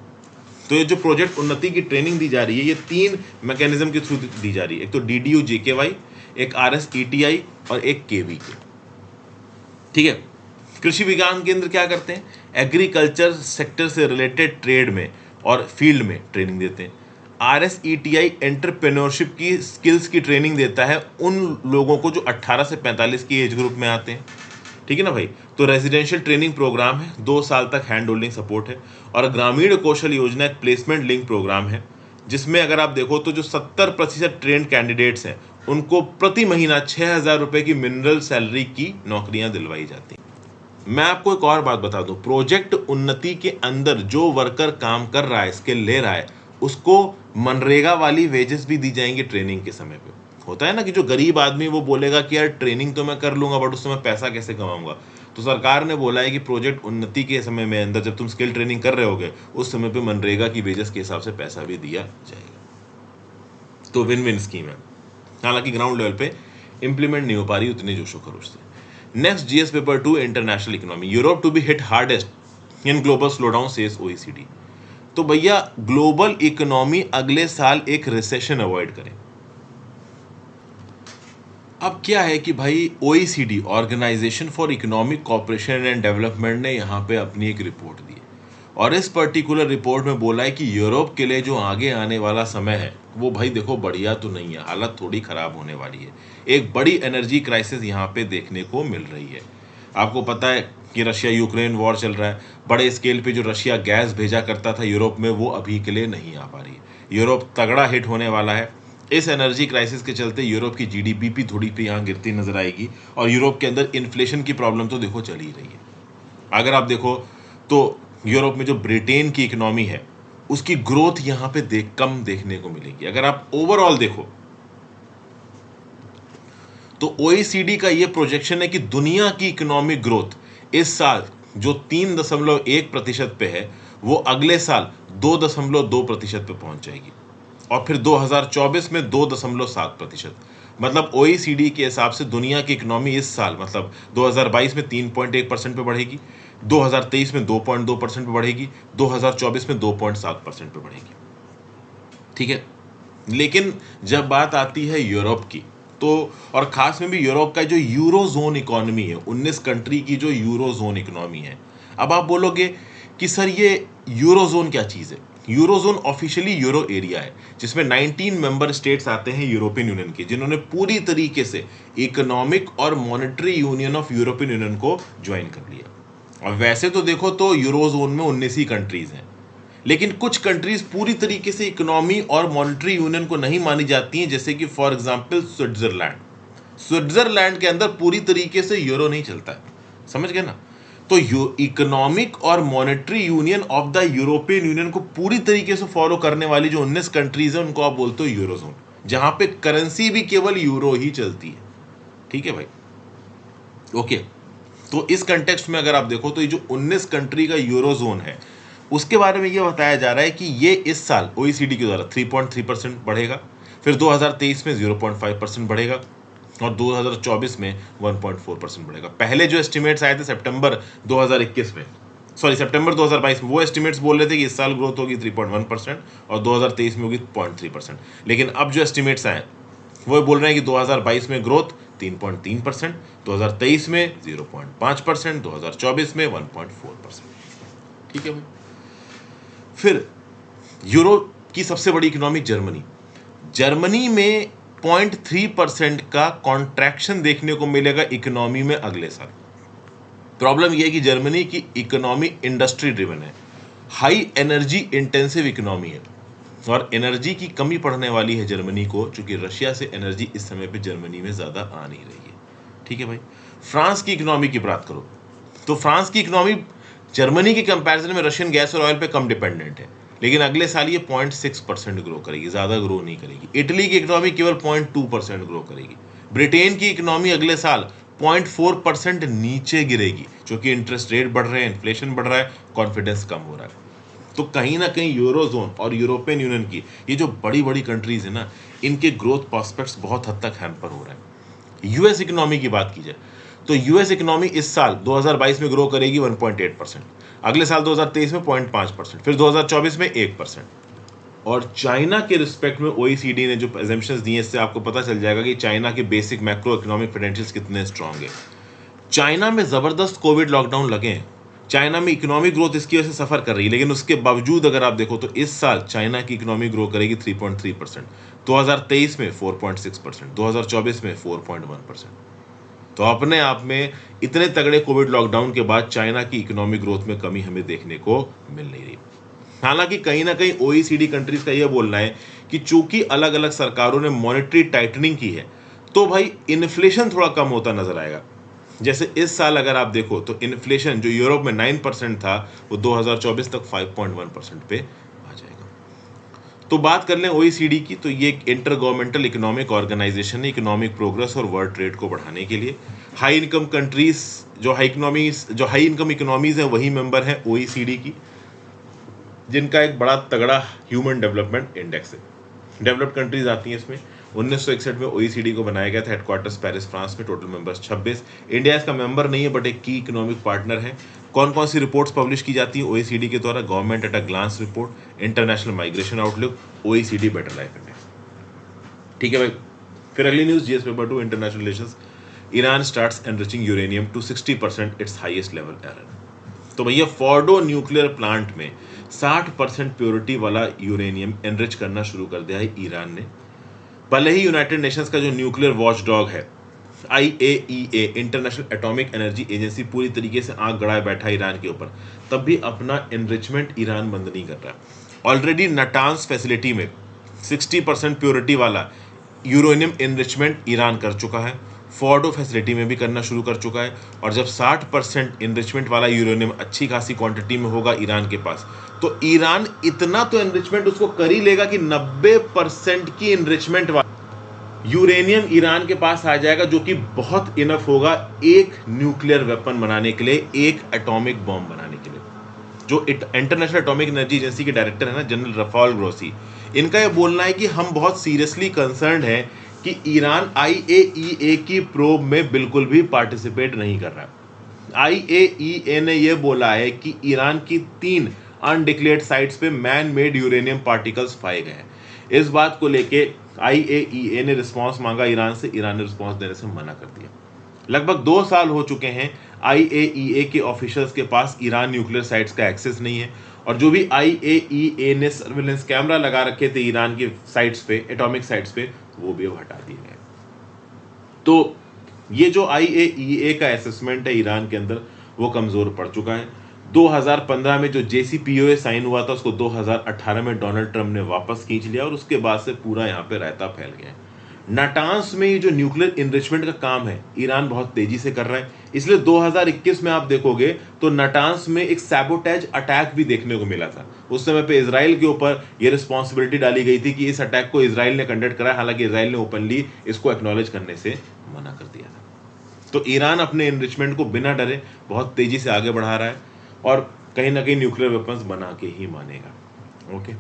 तो ये जो प्रोजेक्ट उन्नति की ट्रेनिंग दी जा रही है, ये 3 मैकेनिज्म के थ्रू दी जा रही है। एक तो DDU JKY, एक RSETI और एक KVK। ठीक है। कृषि विज्ञान केंद्र क्या करते हैं? एग्रीकल्चर सेक्टर से रिलेटेड ट्रेड में और फील्ड में ट्रेनिंग देते हैं। RSETI एंटरप्रेन्योरशिप की स्किल्स की ट्रेनिंग देता है उन लोगों को जो 18 से 45 की एज ग्रुप में आते हैं। ठीक है ना भाई। तो रेजिडेंशियल ट्रेनिंग प्रोग्राम है, 2 साल तक हैंड होल्डिंग सपोर्ट है। और ग्रामीण कौशल योजना एक प्लेसमेंट लिंक प्रोग्राम है, जिसमें अगर आप देखो तो जो 70% ट्रेंड कैंडिडेट्स हैं उनको प्रति महीना 6000 रुपए की मिनरल सैलरी की नौकरियां दिलवाई जाती हैं। मैं आपको एक और बात बता दूं, प्रोजेक्ट उन्नति के अंदर जो वर्कर काम कर रहा है, स्किल ले रहा है, उसको मनरेगा वाली वेजेस भी दी जाएंगी ट्रेनिंग के समय पे। होता है ना कि जो गरीब आदमी वो बोलेगा कि यार ट्रेनिंग तो मैं कर लूंगा बट उस समय पैसा कैसे कमाऊंगा। तो सरकार ने बोला है कि प्रोजेक्ट उन्नति के समय में अंदर जब तुम स्किल ट्रेनिंग कर रहे होगे उस समय पे मनरेगा की वेजेस के हिसाब से पैसा भी दिया जाएगा। तो विन विन स्कीम है। हालांकि ग्राउंड लेवल पे इंप्लीमेंट नहीं हो पा रही उतने जोशो खरोश से। Next GS paper 2 international economy, Europe to be hit hardest in global slowdown says OECD। तो भैया ग्लोबल इकोनॉमी अगले साल एक रिसेशन अवॉइड करे। अब क्या है कि भाई OECD organisation for economic cooperation and development ने यहाँ पे अपनी एक रिपोर्ट दी है, और इस पर्टिकुलर रिपोर्ट में बोला है कि यूरोप के लिए जो आगे आने वाला समय है वो भाई देखो बढ़िया तो नहीं है, हालत थोड़ी खराब होने वाली है। एक बड़ी एनर्जी क्राइसिस यहाँ पे देखने को मिल रही है। आपको पता है कि रशिया यूक्रेन वॉर चल रहा है, बड़े स्केल पे जो रशिया गैस भेजा करता था यूरोप में, वो अभी के लिए नहीं आ पा रही है। यूरोप तगड़ा हिट होने वाला है। इस एनर्जी क्राइसिस के चलते यूरोप की जीडीपी भी थोड़ी पे यहाँ गिरती नजर आएगी, और यूरोप के अंदर इन्फ्लेशन की प्रॉब्लम तो देखो चल ही रही है। अगर आप देखो तो यूरोप में जो ब्रिटेन की इकोनॉमी है, उसकी ग्रोथ यहाँ पे कम देखने को मिलेगी। अगर आप ओवरऑल देखो तो ओईसीडी का ये प्रोजेक्शन है कि दुनिया की इकोनॉमिक ग्रोथ इस साल जो 3.1% पे है, वो अगले साल 2.2% पे पहुंच जाएगी, और फिर 2024 में 2.7%। मतलब ओईसीडी के हिसाब से दुनिया की इकोनॉमी इस साल मतलब 2022 में 3.1% पे बढ़ेगी, 2023 में 2.2% पे बढ़ेगी, 2024 में 2.7% पे बढ़ेगी। ठीक है, लेकिन जब बात आती है यूरोप की, तो और खास में भी यूरोप का जो यूरोजोन इकोनॉमी है, 19 कंट्री की जो यूरोजोन इकोनॉमी है। अब आप बोलोगे कि सर ये यूरोजोन क्या चीज़ है? यूरोजोन ऑफिशियली यूरो एरिया है, जिसमें 19 मेंबर स्टेट्स आते हैं यूरोपियन यूनियन के, जिन्होंने पूरी तरीके से इकोनॉमिक और monetary union of European union को ज्वाइन कर लिया। और वैसे तो देखो तो यूरोजोन में 19 ही कंट्रीज हैं, लेकिन कुछ कंट्रीज पूरी तरीके से इकोनॉमी और मॉनेटरी यूनियन को नहीं मानी जाती हैं, जैसे कि फॉर एग्जांपल स्विट्जरलैंड। स्विट्जरलैंड के अंदर पूरी तरीके से यूरो नहीं चलता है, समझ गए ना? तो इकोनॉमिक और monetary union of the European union को पूरी तरीके से फॉलो करने वाली जो 19 कंट्रीज है, उनको आप बोलते हो यूरोजोन, जहां पे करेंसी भी केवल यूरो ही चलती है। ठीक है भाई, ओके। तो इस कंटेक्स्ट में अगर आप देखो तो ये जो 19 कंट्री का यूरोजोन है, उसके बारे में ये बताया जा रहा है कि ये इस साल ओईसीडी के द्वारा 3.3% बढ़ेगा, फिर 2023 में 0.5% बढ़ेगा, और 2024 में 1.4% बढ़ेगा। पहले जो एस्टिमेट्स आए थे सितंबर 2021 में, सॉरी सितंबर 2022 में, वो एस्टिमेट्स बोल रहे थे कि इस साल ग्रोथ होगी 3.1% और 2023 में होगी 0.3%। लेकिन अब जो एस्टिमेट्स आए वो बोल रहे हैं कि 2022 में ग्रोथ 3.3%, 2023 में 0.5%, 2024 में 1.4%। ठीक है भाई। फिर यूरोप की सबसे बड़ी इकोनॉमी जर्मनी। जर्मनी में 0.3% का कॉन्ट्रैक्शन देखने को मिलेगा इकोनॉमी में अगले साल। प्रॉब्लम यह है कि जर्मनी की इकोनॉमी इंडस्ट्री ड्रिवन है, हाई एनर्जी इंटेंसिव इकोनॉमी है, और एनर्जी की कमी पड़ने वाली है जर्मनी को, चूंकि रशिया से एनर्जी इस समय पे जर्मनी में ज़्यादा आ नहीं रही है। ठीक है भाई। फ्रांस की इकोनॉमी की बात करो तो फ्रांस की इकोनॉमी जर्मनी के कंपैरिजन में रशियन गैस और ऑयल पे कम डिपेंडेंट है, लेकिन अगले साल ये 0.6% ग्रो करेगी, ज़्यादा ग्रो नहीं करेगी। इटली की इकोनॉमी केवल 0.2% ग्रो करेगी। ब्रिटेन की इकोनॉमी अगले साल 0.4% नीचे गिरेगी, क्योंकि इंटरेस्ट रेट बढ़ रहे हैं, इन्फ्लेशन बढ़ रहा है, कॉन्फिडेंस कम हो रहा है। तो कहीं ना कहीं यूरोजोन और यूरोपियन यूनियन की ये जो बड़ी बड़ी कंट्रीज है ना, इनके ग्रोथ प्रॉस्पेक्ट्स बहुत हद तक हैम्पर हो रहे हैं। यूएस इकोनॉमी की बात की जाए तो यूएस इकोनॉमी इस साल 2022 में ग्रो करेगी 1.8%, अगले साल 2023 में 0.5%, फिर 2024 में 1%। और चाइना के रिस्पेक्ट में ओईसीडी ने जो एजम्पशंस दिए, इससे आपको पता चल जाएगा कि चाइना के बेसिक मैक्रो इकोनॉमिक फाइनेंशियल्स कितने स्ट्रांग है। चाइना में ज़बरदस्त कोविड लॉकडाउन लगे हैं, चाइना में इकोनॉमिक ग्रोथ इसकी वजह से सफ़र कर रही है, लेकिन उसके बावजूद अगर आप देखो तो इस साल चाइना की इकोनॉमी ग्रो करेगी 3.3%, 2023 में 4.6%, 2024 में 4.1%। तो अपने आप में इतने तगड़े कोविड लॉकडाउन के बाद चाइना की इकोनॉमिक ग्रोथ में कमी हमें देखने को मिल नहीं रही। हालांकि कहीं ना कहीं ओईसीडी कंट्रीज का यह बोलना है कि चूंकि अलग अलग सरकारों ने मॉनेटरी टाइटनिंग की है, तो भाई इन्फ्लेशन थोड़ा कम होता नजर आएगा। जैसे इस साल अगर आप देखो तो इन्फ्लेशन जो यूरोप में 9% था, वो 2024 तक 5.1% पे आ जाएगा। तो बात कर लें ओईसीडी की, तो ये एक इंटर गवर्नमेंटल इकोनॉमिक ऑर्गेनाइजेशन है, इकोनॉमिक प्रोग्रेस और वर्ल्ड ट्रेड को बढ़ाने के लिए। हाई इनकम कंट्रीज जो हाई इनकम इकोनॉमीज हैं वही मेंबर हैं ओईसीडी की, जिनका एक बड़ा तगड़ा ह्यूमन डेवलपमेंट इंडेक्स है। डेवलप्ड कंट्रीज आती हैं इसमें। 1961 में ओईसीडी को बनाया गया था, हेडक्वार्टर्स पेरिस फ्रांस में, टोटल मेंबर्स 26। इंडिया इसका मेंबर नहीं है बट एक की इकोनॉमिक पार्टनर है। कौन कौन सी रिपोर्ट्स पब्लिश की जाती है ओईसीडी के द्वारा? Government at a glance report, international migration outlook, OECD better life index. ठीक है भाई। फिर अगली news, GS paper 2 international relations. Iran starts enriching uranium to 60%, it's highest level ever. तो भैया फॉर्डो न्यूक्लियर प्लांट में 60% प्योरिटी वाला यूरेनियम एनरिच करना शुरू कर दिया है ईरान ने। भले ही यूनाइटेड नेशंस का जो न्यूक्लियर वॉच डॉग है IAEA international atomic energy agency पूरी तरीके से आंख गड़ाए बैठा है ईरान के ऊपर, तब भी अपना एनरिचमेंट ईरान बंद नहीं कर रहा है। ऑलरेडी नटांस फैसिलिटी में 60% प्योरिटी वाला यूरेनियम एनरिचमेंट ईरान कर चुका है, फोर्डो फैसिलिटी में भी करना शुरू कर चुका है। और जब 60% एनरिचमेंट वाला यूरेनियम अच्छी खासी क्वांटिटी में होगा ईरान के पास, तो ईरान इतना तो एनरिचमेंट उसको कर ही लेगा कि 90% की एनरिचमेंट वाला यूरेनियम ईरान के पास आ जाएगा, जो कि बहुत इनफ होगा एक न्यूक्लियर वेपन बनाने के लिए, एक एटॉमिक बॉम्ब बनाने के लिए। जो इंटरनेशनल एटॉमिक एनर्जी एजेंसी के डायरेक्टर है ना, जनरल रफाल ग्रोसी, इनका यह बोलना है कि हम बहुत सीरियसली कंसर्न्ड हैं कि ईरान IAEA की प्रोब में बिल्कुल भी पार्टिसिपेट नहीं कर रहा। IAEA ने यह बोला है कि ईरान की 3 अनडिक्लेयर्ड साइट्स पे मैन मेड यूरेनियम पार्टिकल्स पाए गए हैं। इस बात को लेके IAEA ने रिस्पांस मांगा ईरान से, ईरान ने रिस्पांस देने से मना कर दिया। लगभग 2 साल हो चुके हैं IAEA के ऑफिशियल्स के पास ईरान न्यूक्लियर साइट्स का एक्सेस नहीं है, और जो भी IAEA ने सर्विलेंस कैमरा लगा रखे थे ईरान के साइट्स पे, एटॉमिक साइट्स पे, वो भी अब हटा दिए गए। तो ये जो IAEA का असेसमेंट है ईरान के अंदर, वो कमजोर पड़ चुका है। 2015 में जो JCPOA साइन हुआ था, उसको 2018 में डोनाल्ड ट्रंप ने वापस खींच लिया, और उसके बाद से पूरा यहाँ पे रायता फैल गया है। नाटांस में ये जो न्यूक्लियर इनरिचमेंट का काम है, ईरान बहुत तेजी से कर रहा है। इसलिए 2021 में आप देखोगे तो नाटांस में एक सैबोटेज अटैक भी देखने को मिला था। उस समय पे इजराइल के ऊपर ये रिस्पॉन्सिबिलिटी डाली गई थी कि इस अटैक को इजराइल ने कंडक्ट करा, हालांकि इजराइल ने ओपनली इसको एक्नॉलेज करने से मना कर दिया था। तो ईरान अपने इनरिचमेंट को बिना डरे बहुत तेजी से आगे बढ़ा रहा है, और कहीं ना कहीं न्यूक्लियर वेपन्स बना के ही मानेगा। ओके,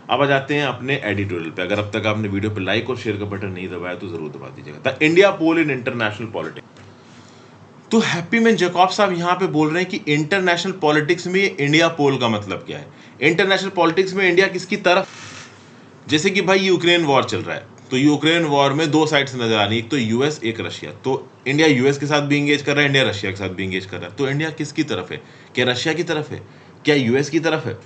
अब आ जाते हैं अपने एडिटोरियल पे। अगर अब तक आपने वीडियो पे लाइक और शेयर का बटन नहीं दबाया तो जरूर दबा दीजिएगा। The India pole in international politics. तो हैप्पी मैन जैकब साहब यहाँ पे बोल रहे हैं कि इंटरनेशनल पॉलिटिक्स में इंडिया पोल का मतलब क्या है। इंटरनेशनल पॉलिटिक्स में इंडिया किसकी तरफ, जैसे कि भाई यूक्रेन वॉर चल रहा है, तो यूक्रेन वॉर में 2 साइड्स नजर आ रही है, एक तो यूएस, एक रशिया। तो इंडिया यूएस के साथ भी इंगेज कर रहा है, इंडिया रशिया के साथ भी इंगेज कर रहा है। तो इंडिया किसकी तरफ है? क्या रशिया की तरफ है? क्या यूएस की तरफ है?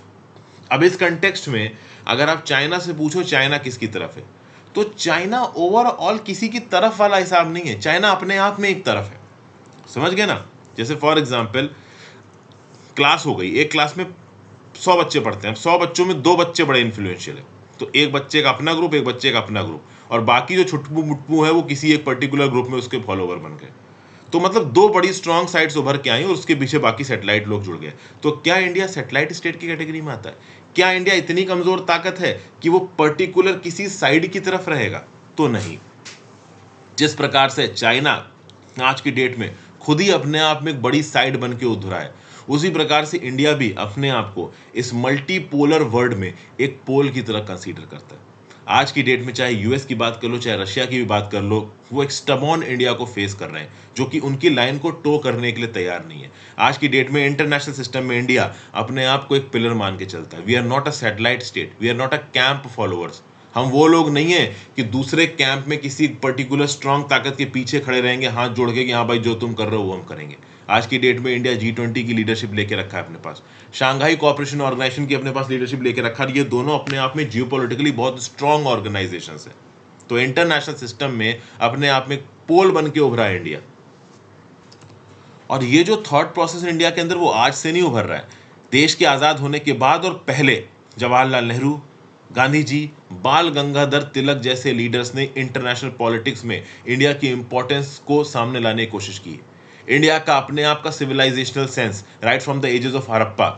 अब इस कंटेक्स्ट में अगर आप चाइना से पूछो चाइना किसकी तरफ है, तो चाइना ओवरऑल किसी की तरफ वाला हिसाब नहीं है। चाइना अपने आप में एक तरफ है, समझ गए ना। जैसे फॉर एग्जांपल क्लास हो गई, एक क्लास में 100 बच्चे पढ़ते हैं, 100 बच्चों में 2 बच्चे बड़े इन्फ्लुएंशियल है, तो एक बच्चे का अपना ग्रुप, एक बच्चे का अपना ग्रुप, और बाकी जो छुटपू मुटपू है वो किसी एक पर्टिकुलर ग्रुप में उसके फॉलोवर बन गए। तो मतलब 2 बड़ी स्ट्रॉन्ग साइड्स उभर के आई और उसके पीछे बाकी सैटेलाइट लोग जुड़ गए। तो क्या इंडिया सैटेलाइट स्टेट की कैटेगरी में आता है? क्या इंडिया इतनी कमजोर ताकत है कि वो पर्टिकुलर किसी साइड की तरफ रहेगा? तो नहीं। जिस प्रकार से चाइना आज की डेट में खुद ही अपने आप में एक बड़ी साइड बन के उभरा है, उसी प्रकार से इंडिया भी अपने आप को इस मल्टीपोलर वर्ल्ड में एक पोल की तरह कंसीडर करता है। आज की डेट में चाहे यूएस की बात कर लो, चाहे रशिया की भी बात कर लो, वो एक स्टबॉर्न इंडिया को फेस कर रहे हैं, जो कि उनकी लाइन को टो करने के लिए तैयार नहीं है। आज की डेट में इंटरनेशनल सिस्टम में इंडिया अपने आप को एक पिलर मान के चलता है। We are not a satellite state, we are not a camp followers. हम वो लोग नहीं है कि दूसरे कैंप में किसी पर्टिकुलर स्ट्रांग ताकत के पीछे खड़े रहेंगे हाथ जोड़ के कि हाँ भाई जो तुम कर रहे हो वो हम करेंगे। आज की डेट में इंडिया G20 की लीडरशिप लेके रखा है अपने पास, शांघाई कोऑपरेशन ऑर्गेनाइजेशन की अपने पास लीडरशिप लेके रखा है। ये दोनों अपने आप में जियोपॉलिटिकली बहुत स्ट्रांग ऑर्गेनाइजेशंस है। तो इंटरनेशनल सिस्टम में अपने आप में पोल बन के उभरा है इंडिया। और ये जो थॉट प्रोसेस इंडिया के अंदर वो आज से नहीं उभर रहा है। देश के आज़ाद होने के बाद और पहले जवाहरलाल नेहरू, गांधी जी, बाल गंगाधर तिलक जैसे लीडर्स ने इंटरनेशनल पॉलिटिक्स में इंडिया की इंपॉर्टेंस को सामने लाने की कोशिश की। इंडिया का अपने आप का civilisational sense right from the ages of Harappa,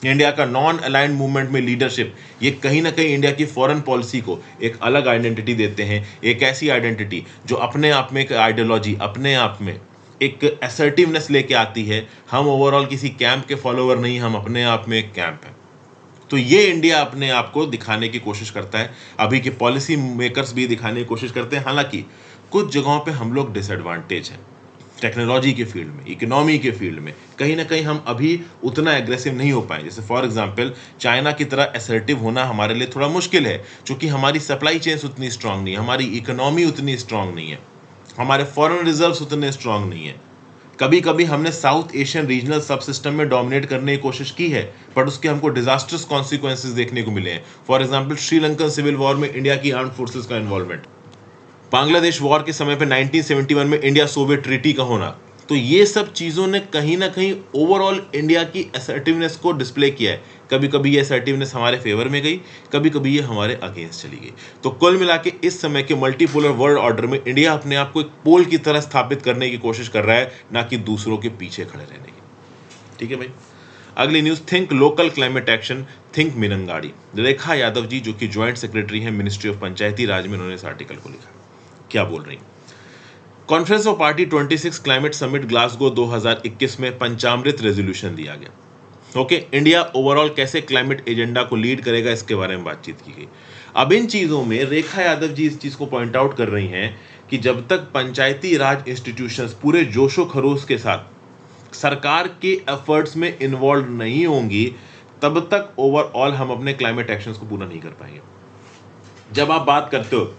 India का नॉन अलाइंड मूवमेंट में लीडरशिप, ये कहीं ना कहीं इंडिया की फॉरेन पॉलिसी को एक अलग आइडेंटिटी देते हैं। एक ऐसी आइडेंटिटी जो अपने आप में एक आइडियोलॉजी, अपने आप में एक असर्टिवनेस लेके आती है। हम ओवरऑल किसी कैंप के फॉलोअर नहीं, हम अपने आप में एक कैंप है। तो ये इंडिया अपने आप को दिखाने की कोशिश करता है। अभी के पॉलिसी मेकर्स भी दिखाने की कोशिश करते हैं। हालांकि कुछ जगहों पे हम लोग डिसएडवांटेज हैं, टेक्नोलॉजी के फील्ड में, इकोनॉमी के फील्ड में कहीं ना कहीं हम अभी उतना एग्रेसिव नहीं हो पाए। जैसे फॉर एग्जांपल चाइना की तरह असर्टिव होना हमारे लिए थोड़ा मुश्किल है, क्योंकि हमारी सप्लाई चेन्स उतनी स्ट्रांग नहीं है, हमारी इकोनॉमी उतनी स्ट्रांग नहीं है, हमारे फॉरेन रिजर्व्स उतने स्ट्रांग नहीं है। कभी कभी हमने साउथ एशियन रीजनल सब सिस्टम में डोमिनेट करने की कोशिश की है, बट उसके हमको डिजास्टर्स कॉन्सिक्वेंसेस देखने को मिले हैं। For example Sri Lankan civil war में इंडिया की आर्म्ड फोर्सेस का इन्वॉल्वमेंट, बांग्लादेश वॉर के समय पे 1971 में इंडिया सोवियत ट्रीटी का होना, तो ये सब चीज़ों ने कहीं ना कहीं ओवरऑल इंडिया की असर्टिवनेस को डिस्प्ले किया है। कभी कभी ये असर्टिवनेस हमारे फेवर में गई, कभी कभी ये हमारे अगेंस्ट चली गई। तो कुल मिला के इस समय के मल्टीपोलर वर्ल्ड ऑर्डर में इंडिया अपने आप को एक पोल की तरह स्थापित करने की कोशिश कर रहा है, ना कि दूसरों के पीछे खड़े रहने की। ठीक है भाई। अगली news, think local climate action, think Meenangadi. Rekha Yadav ji जो कि ज्वाइंट सेक्रेटरी हैं मिनिस्ट्री ऑफ पंचायती राज में, उन्होंने इस आर्टिकल को लिखा। क्या बोल रही हैं? Conference of party 26 climate summit Glasgow 2021 में पंचामृत रेजोल्यूशन दिया गया। ओके, इंडिया ओवरऑल कैसे क्लाइमेट एजेंडा को लीड करेगा इसके बारे में बातचीत की गई। अब इन चीजों में रेखा यादव जी इस चीज को पॉइंट आउट कर रही हैं कि जब तक पंचायती राज इंस्टीट्यूशंस पूरे जोशो खरोश के साथ सरकार के एफर्ट्स में इन्वॉल्व नहीं होंगी, तब तक ओवरऑल हम अपने क्लाइमेट एक्शंस को पूरा नहीं कर पाएंगे। जब आप बात करते हो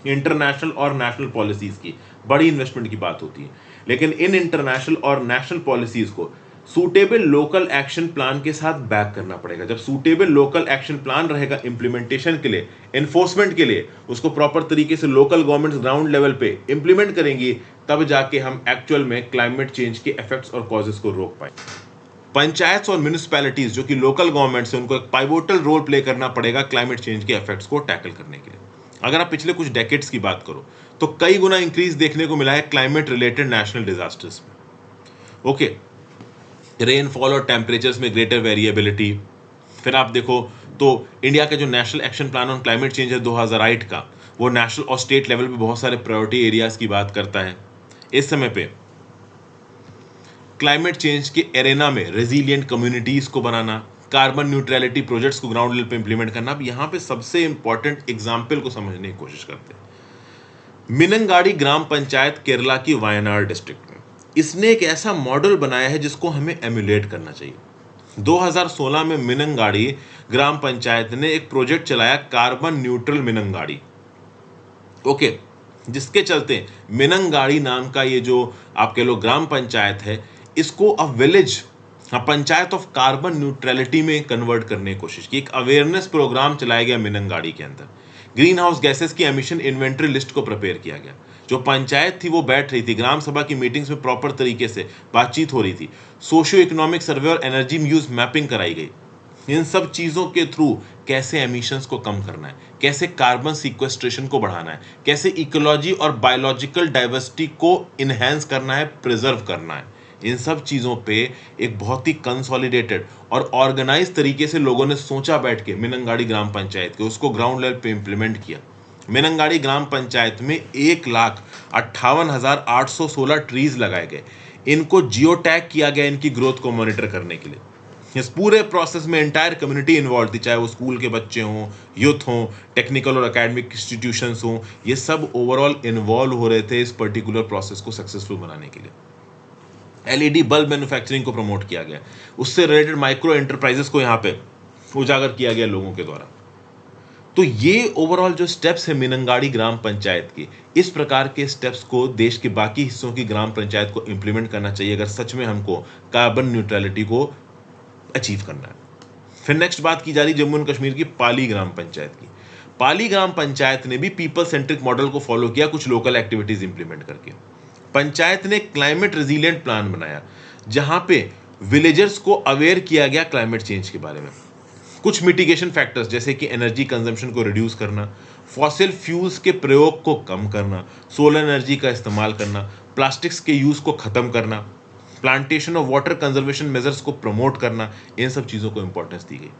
इंटरनेशनल और नेशनल पॉलिसीज की, बड़ी इन्वेस्टमेंट की बात होती है, लेकिन इन इंटरनेशनल और नेशनल पॉलिसीज को सूटेबल लोकल एक्शन प्लान के साथ बैक करना पड़ेगा। जब सूटेबल लोकल एक्शन प्लान रहेगा इंप्लीमेंटेशन के लिए, एनफोर्समेंट के लिए, उसको प्रॉपर तरीके से लोकल गवर्नमेंट्स ग्राउंड लेवल पे इंप्लीमेंट करेंगी, तब जाके हम एक्चुअल में क्लाइमेट चेंज के इफेक्ट्स और कॉजेस को रोक पाएंगे। पंचायत और म्यूनिसिपैलिटीज जो कि लोकल गवर्नमेंट से, उनको एक पाइवोटल रोल प्ले करना पड़ेगा क्लाइमेट चेंज के इफेक्ट्स को टैकल करने के लिए। अगर आप पिछले कुछ डेकेड्स की बात करो तो कई गुना इंक्रीज देखने को मिला है क्लाइमेट रिलेटेड नेशनल डिजास्टर्स में। ओके, रेनफॉल और टेम्परेचर्स में ग्रेटर वेरिएबिलिटी। फिर आप देखो तो इंडिया का जो national action plan on climate change है 2008 का, वो नेशनल और स्टेट लेवल पे बहुत सारे प्रायोरिटी एरियाज की बात करता है। इस समय पे क्लाइमेट चेंज के एरेना में रेजिलियंट कम्युनिटीज को बनाना, कार्बन न्यूट्रलिटी प्रोजेक्ट्स को ग्राउंड लेवल पे इंप्लीमेंट करना। अब यहाँ पे सबसे इंपॉर्टेंट एग्जाम्पल को समझने की कोशिश करते हैं। मिनंगाड़ी ग्राम पंचायत केरला की वायनाड डिस्ट्रिक्ट में, इसने एक ऐसा मॉडल बनाया है जिसको हमें एम्युलेट करना चाहिए। 2016 में मिनंगाड़ी ग्राम पंचायत ने एक प्रोजेक्ट चलाया, कार्बन न्यूट्रल मिनंगाड़ी। ओके, जिसके चलते मिनंगाड़ी नाम का ये जो आप कह लो ग्राम पंचायत है, इसको a village, panchayat of carbon neutrality में कन्वर्ट करने की कोशिश की। एक अवेयरनेस प्रोग्राम चलाया गया मिनंगाड़ी के अंदर। ग्रीन हाउस गैसेस की एमिशन इन्वेंटरी लिस्ट को प्रिपेयर किया गया। जो पंचायत थी वो बैठ रही थी, ग्राम सभा की मीटिंग्स में प्रॉपर तरीके से बातचीत हो रही थी, सोशियो इकोनॉमिक सर्वे और एनर्जी यूज मैपिंग कराई गई। इन सब चीज़ों के थ्रू कैसे एमिशंस को कम करना है, कैसे कार्बन सीक्वेस्ट्रेशन को बढ़ाना है, कैसे इकोलॉजी और बायोलॉजिकल डाइवर्सिटी को इन्हेंस करना है, प्रिजर्व करना है, इन सब चीज़ों पे एक बहुत ही कंसोलिडेटेड और ऑर्गेनाइज तरीके से लोगों ने सोचा बैठ के मिनंगाड़ी ग्राम पंचायत के, उसको ग्राउंड लेवल पे इंप्लीमेंट किया। मिनंगाड़ी ग्राम पंचायत में 1,58,816 ट्रीज लगाए गए। इनको जियो टैग किया गया इनकी ग्रोथ को मॉनिटर करने के लिए। इस पूरे प्रोसेस में एंटायर कम्युनिटी इन्वॉल्व थी, चाहे वो स्कूल के बच्चे हों, यूथ हों, टेक्निकल और एकेडमिक इंस्टीट्यूशंस हों, ये सब ओवरऑल इन्वॉल्व हो रहे थे इस पर्टिकुलर प्रोसेस को सक्सेसफुल बनाने के लिए। एलईडी बल्ब मैन्युफैक्चरिंग को प्रमोट किया गया, उससे रिलेटेड माइक्रो एंटरप्राइजेस को यहाँ पे उजागर किया गया लोगों के द्वारा। तो ये ओवरऑल जो स्टेप्स है मिनंगाड़ी ग्राम पंचायत की, इस प्रकार के स्टेप्स को देश के बाकी हिस्सों की ग्राम पंचायत को इंप्लीमेंट करना चाहिए अगर सच में हमको कार्बन न्यूट्रलिटी को अचीव करना है। फिर नेक्स्ट बात की जा रही जम्मू एंड कश्मीर की पाली ग्राम पंचायत की। पाली ग्राम पंचायत ने भी पीपल सेंट्रिक मॉडल को फॉलो किया, कुछ लोकल एक्टिविटीज इंप्लीमेंट करके। पंचायत ने क्लाइमेट रेजिलिएंट प्लान बनाया जहां पे विलेजर्स को अवेयर किया गया क्लाइमेट चेंज के बारे में। कुछ मिटिगेशन फैक्टर्स जैसे कि एनर्जी कंजम्पशन को रिड्यूस करना, फॉसिल फ्यूल्स के प्रयोग को कम करना, सोलर एनर्जी का इस्तेमाल करना, प्लास्टिक्स के यूज को खत्म करना, प्लांटेशन और वाटर कंजर्वेशन मेजर्स को प्रमोट करना, इन सब चीज़ों को इंपॉर्टेंस दी गई।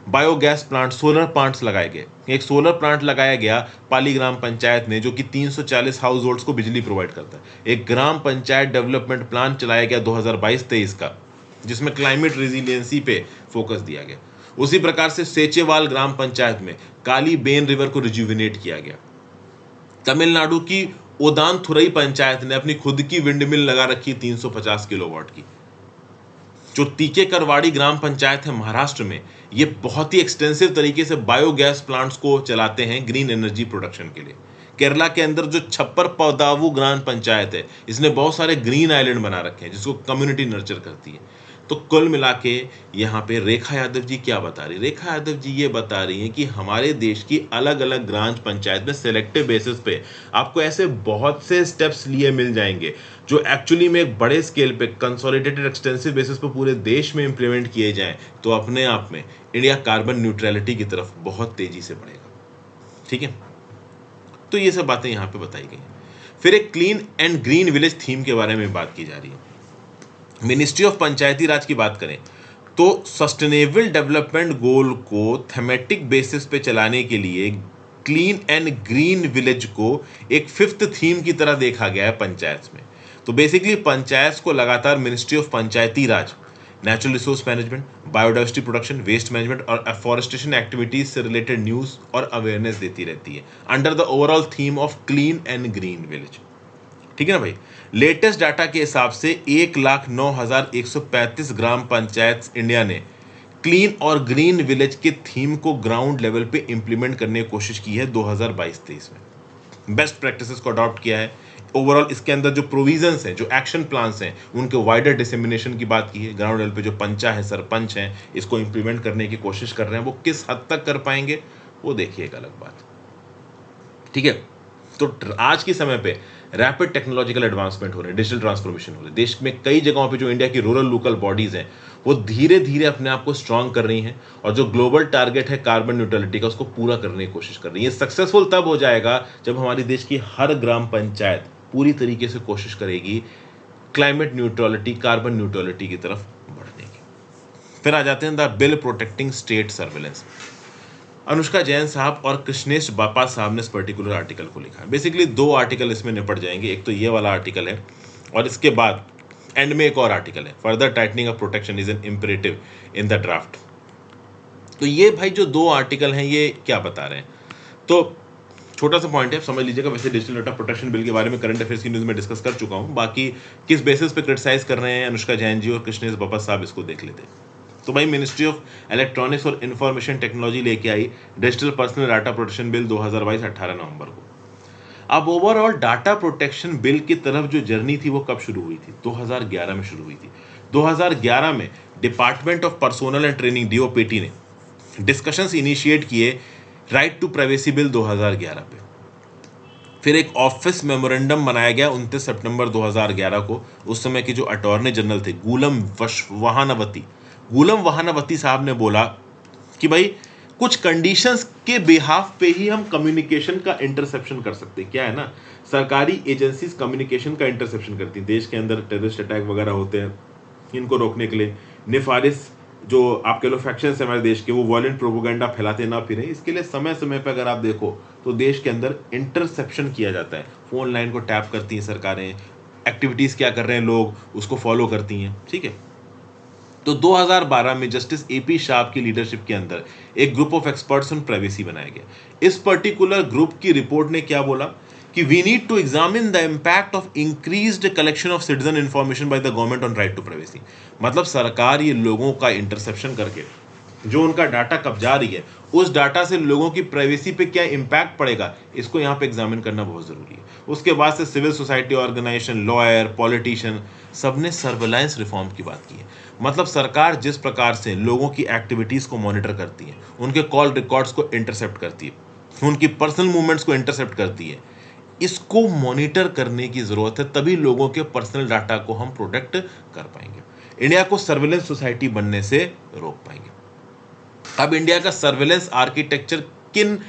बायोगैस प्लांट, सोलर प्लांट्स लगाए गए। एक सोलर प्लांट लगाया गया पाली ग्राम पंचायत ने जो कि 340 हाउस होल्ड्स को बिजली प्रोवाइड करता है। एक ग्राम पंचायत डेवलपमेंट प्लान चलाया गया 2022-23 का, जिसमें क्लाइमेट रेजिलियंसी पे फोकस दिया गया। उसी प्रकार से सेचेवाल ग्राम पंचायत में काली बेन रिवर को रिज्यूविनेट किया गया। तमिलनाडु की ओदानथुरई पंचायत ने अपनी खुद की विंड मिल लगा रखी 350 किलोवाट की। जो तीकेकरवाड़ी ग्राम पंचायत है महाराष्ट्र में, ये बहुत ही एक्सटेंसिव तरीके से बायोगैस प्लांट्स को चलाते हैं ग्रीन एनर्जी प्रोडक्शन के लिए। केरला के अंदर जो छप्पर पौदावू ग्राम पंचायत है, इसने बहुत सारे ग्रीन आइलैंड बना रखे हैं जिसको कम्युनिटी नर्चर करती है। तो कुल मिला के यहाँ पे रेखा यादव जी क्या बता रही, रेखा यादव जी ये बता रही हैं कि हमारे देश की अलग अलग ग्राम पंचायत में सिलेक्टिव बेसिस पे आपको ऐसे बहुत से स्टेप्स लिए मिल जाएंगे जो एक्चुअली में एक बड़े स्केल पे कंसोलिडेटेड एक्सटेंसिव बेसिस पे पूरे देश में इंप्लीमेंट किए जाएं, तो अपने आप में इंडिया कार्बन न्यूट्रलिटी की तरफ बहुत तेजी से बढ़ेगा। ठीक है, तो ये सब बातें यहाँ पे बताई गई। फिर एक clean and green village theme के बारे में बात की जा रही है। मिनिस्ट्री ऑफ पंचायती राज की बात करें तो सस्टेनेबल डेवलपमेंट गोल को थेमेटिक बेसिस पे चलाने के लिए क्लीन एंड ग्रीन विलेज को एक फिफ्थ थीम की तरह देखा गया है पंचायत में। तो बेसिकली पंचायत को लगातार ministry of Panchayati Raj natural resource management, biodiversity production, waste management और एफॉरेस्टेशन एक्टिविटीज से रिलेटेड न्यूज और अवेयरनेस देती रहती है under the overall theme of clean and green village. ठीक है ना भाई। लेटेस्ट डाटा के हिसाब से 1,09,135 ग्राम पंचायत इंडिया ने क्लीन और ग्रीन विलेज के थीम को ग्राउंड लेवल पे इंप्लीमेंट करने की कोशिश की है 2022-23 में। बेस्ट प्रैक्टिसेस को अडॉप्ट किया है। ओवरऑल इसके अंदर जो प्रोविजंस हैं, जो एक्शन प्लान्स हैं, उनके वाइडर डिसेमिनेशन की बात की है। ग्राउंड लेवल पे जो पंचा है, सरपंच हैं, इसको इंप्लीमेंट करने की कोशिश कर रहे हैं। वो किस हद तक कर पाएंगे वो देखिए, एक अलग बात। ठीक है, तो आज के समय पे रैपिड टेक्नोलॉजिकल एडवांसमेंट हो रहे हैं, डिजिटल ट्रांसफॉर्मेशन हो रही है। देश में कई जगहों पे जो इंडिया की रूरल लोकल बॉडीज हैं वो धीरे धीरे अपने आप को स्ट्रांग कर रही हैं और जो ग्लोबल टारगेट है कार्बन न्यूट्रलिटी का, उसको पूरा करने की कोशिश कर रही है। सक्सेसफुल तब हो जाएगा जब हमारी देश की हर ग्राम पंचायत पूरी तरीके से कोशिश करेगी क्लाइमेट न्यूट्रलिटी, कार्बन न्यूट्रलिटी की तरफ बढ़ने की। फिर आ जाते हैं the bill protecting state surveillance. Anushka Jain साहब और कृष्णेश बापा साहब ने इस पर्टिकुलर आर्टिकल को लिखा है। बेसिकली 2 आर्टिकल इसमें निपट जाएंगे। एक तो ये वाला आर्टिकल है और इसके बाद एंड में एक और आर्टिकल है, further tightening of protection is an imperative in the draft. तो ये भाई जो 2 आर्टिकल हैं ये क्या बता रहे हैं, तो छोटा सा पॉइंट है, समझ लीजिएगा। वैसे डिजिटल डाटा प्रोटेक्शन बिल के बारे में करंट अफेयर्स की न्यूज़ में डिस्कस कर चुका हूँ। बाकी किस बेसिस पे क्रिटिसाइज कर रहे हैं अनुष्का जैन जी और कृष्णेश बापा साहब, इसको देख लेते हैं। तो भाई मिनिस्ट्री ऑफ इलेक्ट्रॉनिक्स और इंफॉर्मेशन टेक्नोलॉजी लेके आई digital personal data protection bill 2022 18 नवंबर को। अब ओवरऑल डाटा प्रोटेक्शन बिल की तरफ जो जर्नी थी वो कब शुरू हुई थी? 2011 में शुरू हुई थी। 2011 में department of personnel and training DOPT ने डिस्कशंस इनिशिएट किए राइट टू प्राइवेसी बिल 2011 पे। फिर एक ऑफिस मेमोरेंडम बनाया गया 29 सितंबर 2011 को। उस समय के जो अटॉर्नी जनरल थे गुलम वहानावती साहब ने बोला कि भाई कुछ कंडीशंस के बिहाफ पे ही हम कम्युनिकेशन का इंटरसेप्शन कर सकते हैं। क्या है ना, सरकारी एजेंसीज कम्युनिकेशन का इंटरसेप्शन करती हैं। देश के अंदर टेररिस्ट अटैक वगैरह होते हैं, इनको रोकने के लिए निफारिस जो आप कह लो फैक्शंस है हमारे देश के, वो वायलेंट प्रोपोगेंडा फैलाते ना फिरें, इसके लिए समय समय पर अगर आप देखो तो देश के अंदर इंटरसेप्शन किया जाता है। फोन लाइन को टैप करती हैं सरकारें, एक्टिविटीज़ क्या कर रहे हैं लोग उसको फॉलो करती हैं। ठीक है, तो 2012 में जस्टिस एपी शाह की लीडरशिप के अंदर एक group of experts on privacy बनाया गया। इस पर्टिकुलर ग्रुप की रिपोर्ट ने क्या बोला कि we need to examine the impact of increased collection of citizen information by the government on right to privacy. मतलब सरकार ये लोगों का इंटरसेप्शन करके जो उनका डाटा कब्जा रही है, उस डाटा से लोगों की प्राइवेसी पे क्या इम्पैक्ट पड़ेगा, इसको यहाँ पे एग्जामिन करना बहुत जरूरी है। उसके बाद से civil society organisation, lawyer, politician, सबने सर्वेलांस रिफॉर्म की बात की है। मतलब सरकार जिस प्रकार से लोगों की एक्टिविटीज को मॉनिटर करती है, उनके कॉल रिकॉर्ड्स को इंटरसेप्ट करती है, उनकी पर्सनल मूवमेंट्स को इंटरसेप्ट करती है, इसको मॉनिटर करने की जरूरत है। तभी लोगों के पर्सनल डाटा को हम प्रोटेक्ट कर पाएंगे, इंडिया को सर्वेलेंस सोसाइटी बनने से रोक पाएंगे। अब इंडिया का सर्वेलेंस आर्किटेक्चर किन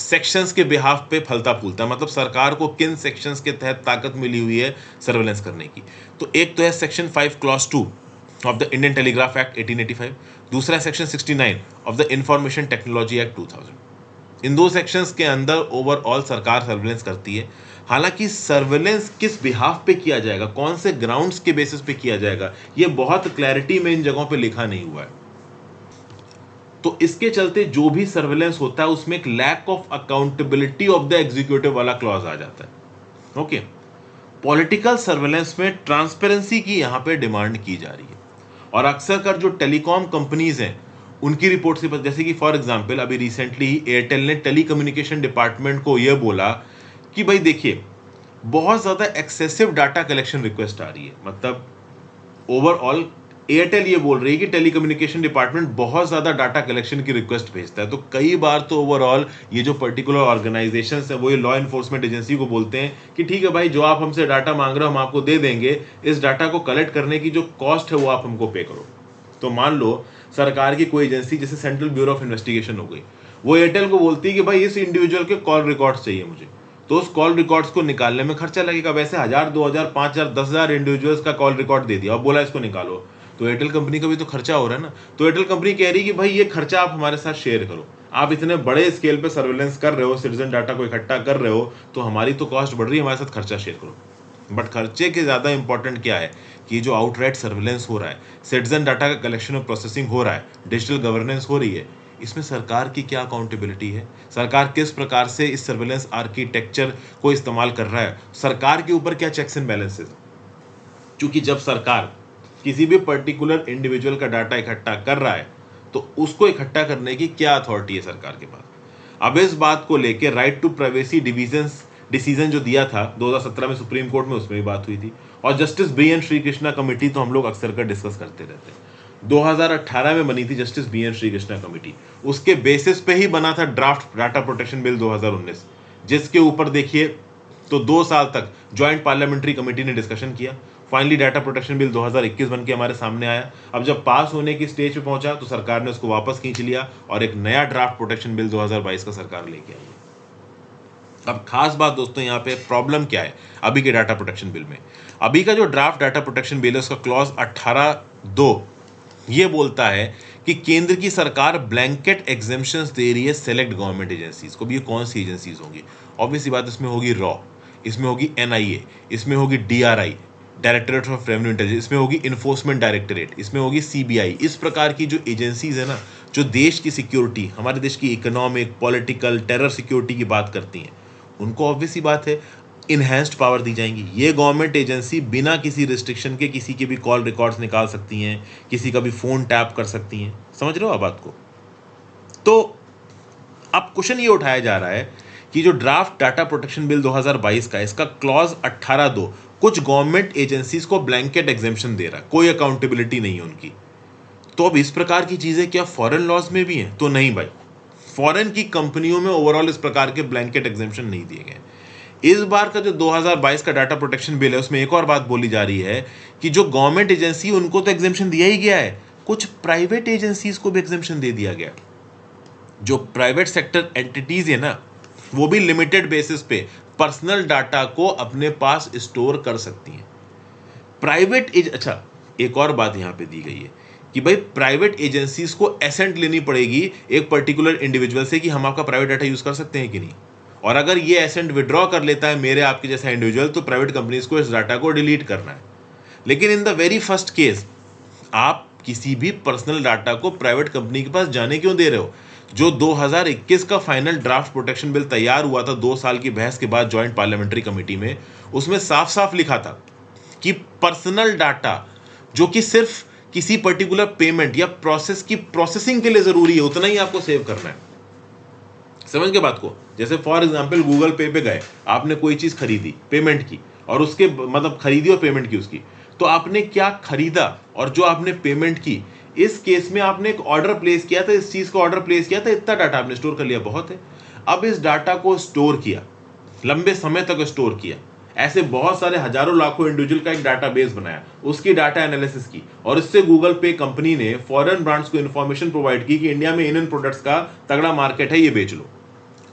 सेक्शंस के बिहाफ पे फलता फूलता है, मतलब सरकार को किन सेक्शंस के तहत ताकत मिली हुई है सर्वेलेंस करने की। तो एक तो है section 5 clause 2 of the Indian telegraph act 1885, दूसरा section 69 of the information technology act 2000। In 2 sections के अंदर ओवरऑल सरकार सर्वेलेंस करती है। हालांकि सर्वेलेंस किस बिहाफ पे किया जाएगा, कौन से ग्राउंड्स के बेसिस पे किया जाएगा, ये बहुत क्लैरिटी में इन जगहों पे लिखा नहीं हुआ है। तो इसके चलते जो भी सर्वेलेंस होता है उसमें एक lack of accountability of the executive वाला क्लॉज आ जाता है। ओके, पॉलिटिकल सर्वेलेंस में ट्रांसपेरेंसी की यहां पे डिमांड की जा रही है और अक्सर कर जो टेलीकॉम कंपनीज हैं उनकी रिपोर्ट से, जैसे कि फॉर एग्जांपल अभी रिसेंटली ही एयरटेल ने टेलीकम्युनिकेशन डिपार्टमेंट को यह बोला कि भाई देखिए बहुत ज्यादा एक्सेसिव डाटा कलेक्शन रिक्वेस्ट आ रही है। मतलब ओवरऑल एयरटेल ये बोल रही है कि टेलीकम्युनिकेशन डिपार्टमेंट बहुत ज्यादा डाटा कलेक्शन की रिक्वेस्ट भेजता है। तो कई बार तो ओवरऑल ये जो पर्टिकुलर ऑर्गेनाइजेशन है वो ये लॉ एनफोर्समेंट एजेंसी को बोलते हैं कि ठीक है भाई, जो आप हमसे डाटा मांग रहे हो हम आपको दे देंगे, इस डाटा को कलेक्ट करने की जो कॉस्ट है वो आप हमको पे करो। तो मान लो सरकार की कोई एजेंसी जैसे सेंट्रल ब्यूरो ऑफ इन्वेस्टिगेशन हो गई, वो एयरटेल को बोलती है कि भाई इस इंडिविजुअल के कॉल रिकॉर्ड्स चाहिए मुझे, तो उस कॉल रिकॉर्ड्स को निकालने में खर्चा लगेगा। वैसे 1000, 2000, 5000, 10,000 इंडिविजुअल्स का कॉल रिकॉर्ड दे दिया और बोला इसको निकालो, तो एयरटेल कंपनी का भी तो खर्चा हो रहा है ना। तो एयरटेल कंपनी कह रही है कि भाई ये खर्चा आप हमारे साथ शेयर करो, आप इतने बड़े स्केल पे सर्वेलेंस कर रहे हो, सिटीजन डाटा को इकट्ठा कर रहे हो, तो हमारी तो कॉस्ट बढ़ रही है, हमारे साथ खर्चा शेयर करो। बट खर्चे के ज्यादा इंपॉर्टेंट क्या है कि जो आउटराइट सर्वेलेंस हो रहा है, सिटीजन डाटा का कलेक्शन और प्रोसेसिंग हो रहा है, डिजिटल गवर्नेंस हो रही है, इसमें सरकार की क्या अकाउंटेबिलिटी है, सरकार किस प्रकार से इस सर्वेलेंस आर्किटेक्चर को इस्तेमाल कर रहा है, सरकार के ऊपर क्या चेक्स एंड बैलेंसेस। क्योंकि जब सरकार किसी भी पर्टिकुलर इंडिविजुअल का डाटा इकट्ठा कर रहा है तो उसको इकट्ठा करने की क्या अथॉरिटी है सरकार के पास। अब इस बात को लेकर राइट टू प्राइवेसी डिसीजन जो दिया था 2017 में सुप्रीम कोर्ट में, उसमें भी बात हुई थी, और justice BN. Shri Krishna committee तो हम लोग अक्सर कर डिस्कस करते रहते हैं। 2018 में बनी थी justice BN. Shri Krishna committee, उसके बेसिस पे ही बना था ड्राफ्ट डाटा प्रोटेक्शन बिल 2019, जिसके ऊपर देखिए तो 2 साल तक ज्वाइंट पार्लियामेंट्री कमेटी ने डिस्कशन किया। फाइनली डाटा प्रोटेक्शन बिल 2021 बन के हमारे सामने आया। अब जब पास होने की स्टेज पे पहुंचा तो सरकार ने उसको वापस खींच लिया और एक नया ड्राफ्ट प्रोटेक्शन बिल 2022 का सरकार लेके आई। अब खास बात दोस्तों, यहाँ पे प्रॉब्लम क्या है अभी के डाटा प्रोटेक्शन बिल में। अभी का जो ड्राफ्ट डाटा प्रोटेक्शन बिल है उसका क्लॉज 18(2) ये बोलता है कि केंद्र की सरकार ब्लैंकेट एग्जेम्पशंस दे रही है सेलेक्ट गवर्नमेंट एजेंसीज को। भी ये कौन सी एजेंसीज होंगी? ऑब्वियसली बात, इसमें होगी रॉ, इसमें होगी एनआईए, इसमें होगी DRI, directorate of revenue intelligence, इसमें होगी इन्फोर्समेंट डायरेक्टरेट, इसमें होगी सीबीआई। इस प्रकार की जो एजेंसीज है ना, जो देश की सिक्योरिटी, हमारे देश की इकोनॉमिक, पॉलिटिकल, टेरर सिक्योरिटी की बात करती हैं, उनको ऑब्वियसली बात है इनहेंस्ड पावर दी जाएंगी। ये गवर्नमेंट एजेंसी बिना किसी रिस्ट्रिक्शन के किसी के भी कॉल रिकॉर्ड्स निकाल सकती हैं, किसी का भी फोन टैप कर सकती हैं। समझ रहे हो आप बात को? तो अब क्वेश्चन ये उठाया जा रहा है कि जो ड्राफ्ट डाटा प्रोटेक्शन बिल 2022 का, इसका क्लॉज 18(2) कुछ गवर्नमेंट एजेंसीज को ब्लैंकेट एग्जेम्पशन दे रहा है, कोई अकाउंटेबिलिटी नहीं है उनकी। तो अब इस प्रकार की चीजें क्या फॉरेन लॉज में भी हैं? तो नहीं भाई, फॉरेन की कंपनियों में ओवरऑल इस प्रकार के ब्लैंकेट एग्जेम्पशन नहीं दिए गए। इस बार का जो 2022 का डाटा प्रोटेक्शन बिल है उसमें एक और बात बोली जा रही है कि जो गवर्नमेंट एजेंसी उनको तो एग्जेम्पशन दिया ही गया है, कुछ प्राइवेट एजेंसीज को भी एग्जेम्पशन दे दिया गया। जो प्राइवेट सेक्टर एंटिटीज है ना, वो भी लिमिटेड बेसिस पे पर्सनल डाटा को अपने पास स्टोर कर सकती हैं। अच्छा, एक और बात यहां पे दी गई है कि भाई प्राइवेट एजेंसीज को एसेंट लेनी पड़ेगी एक पर्टिकुलर इंडिविजुअल से कि हम आपका प्राइवेट डाटा यूज कर सकते हैं कि नहीं, और अगर ये एसेंट विड्रॉ कर लेता है मेरे आपके जैसा इंडिविजुअल तो प्राइवेट कंपनीज को इस डाटा को डिलीट करना है। लेकिन in the very first case आप किसी भी पर्सनल डाटा को प्राइवेट कंपनी के पास जाने क्यों दे रहे हो? जो 2021 का फाइनल ड्राफ्ट प्रोटेक्शन बिल तैयार हुआ था 2 साल की बहस के बाद ज्वाइंट पार्लियामेंट्री कमेटी में, उसमें साफ साफ लिखा था कि पर्सनल डाटा जो कि सिर्फ किसी पर्टिकुलर पेमेंट या प्रोसेस की प्रोसेसिंग के लिए जरूरी है उतना ही आपको सेव करना है। समझ के बात को? जैसे फॉर एग्जांपल गूगल पे गए, आपने कोई चीज खरीदी, पेमेंट की, और उसके मतलब खरीदी और पेमेंट की उसकी, तो आपने क्या खरीदा और जो आपने पेमेंट की, इस केस में आपने एक ऑर्डर प्लेस किया था, इस चीज को ऑर्डर प्लेस किया था, इतना डाटा आपने स्टोर कर लिया, बहुत है। अब इस डाटा को स्टोर किया, लंबे समय तक स्टोर किया, ऐसे बहुत सारे हजारों लाखों इंडिविजुअल का एक डाटाबेस बनाया, उसकी डाटा एनालिसिस की, और इससे गूगल पे कंपनी ने फॉरेन ब्रांड्स को इंफॉर्मेशन प्रोवाइड की कि इंडिया में इन प्रोडक्ट्स का तगड़ा मार्केट है, ये बेच लो।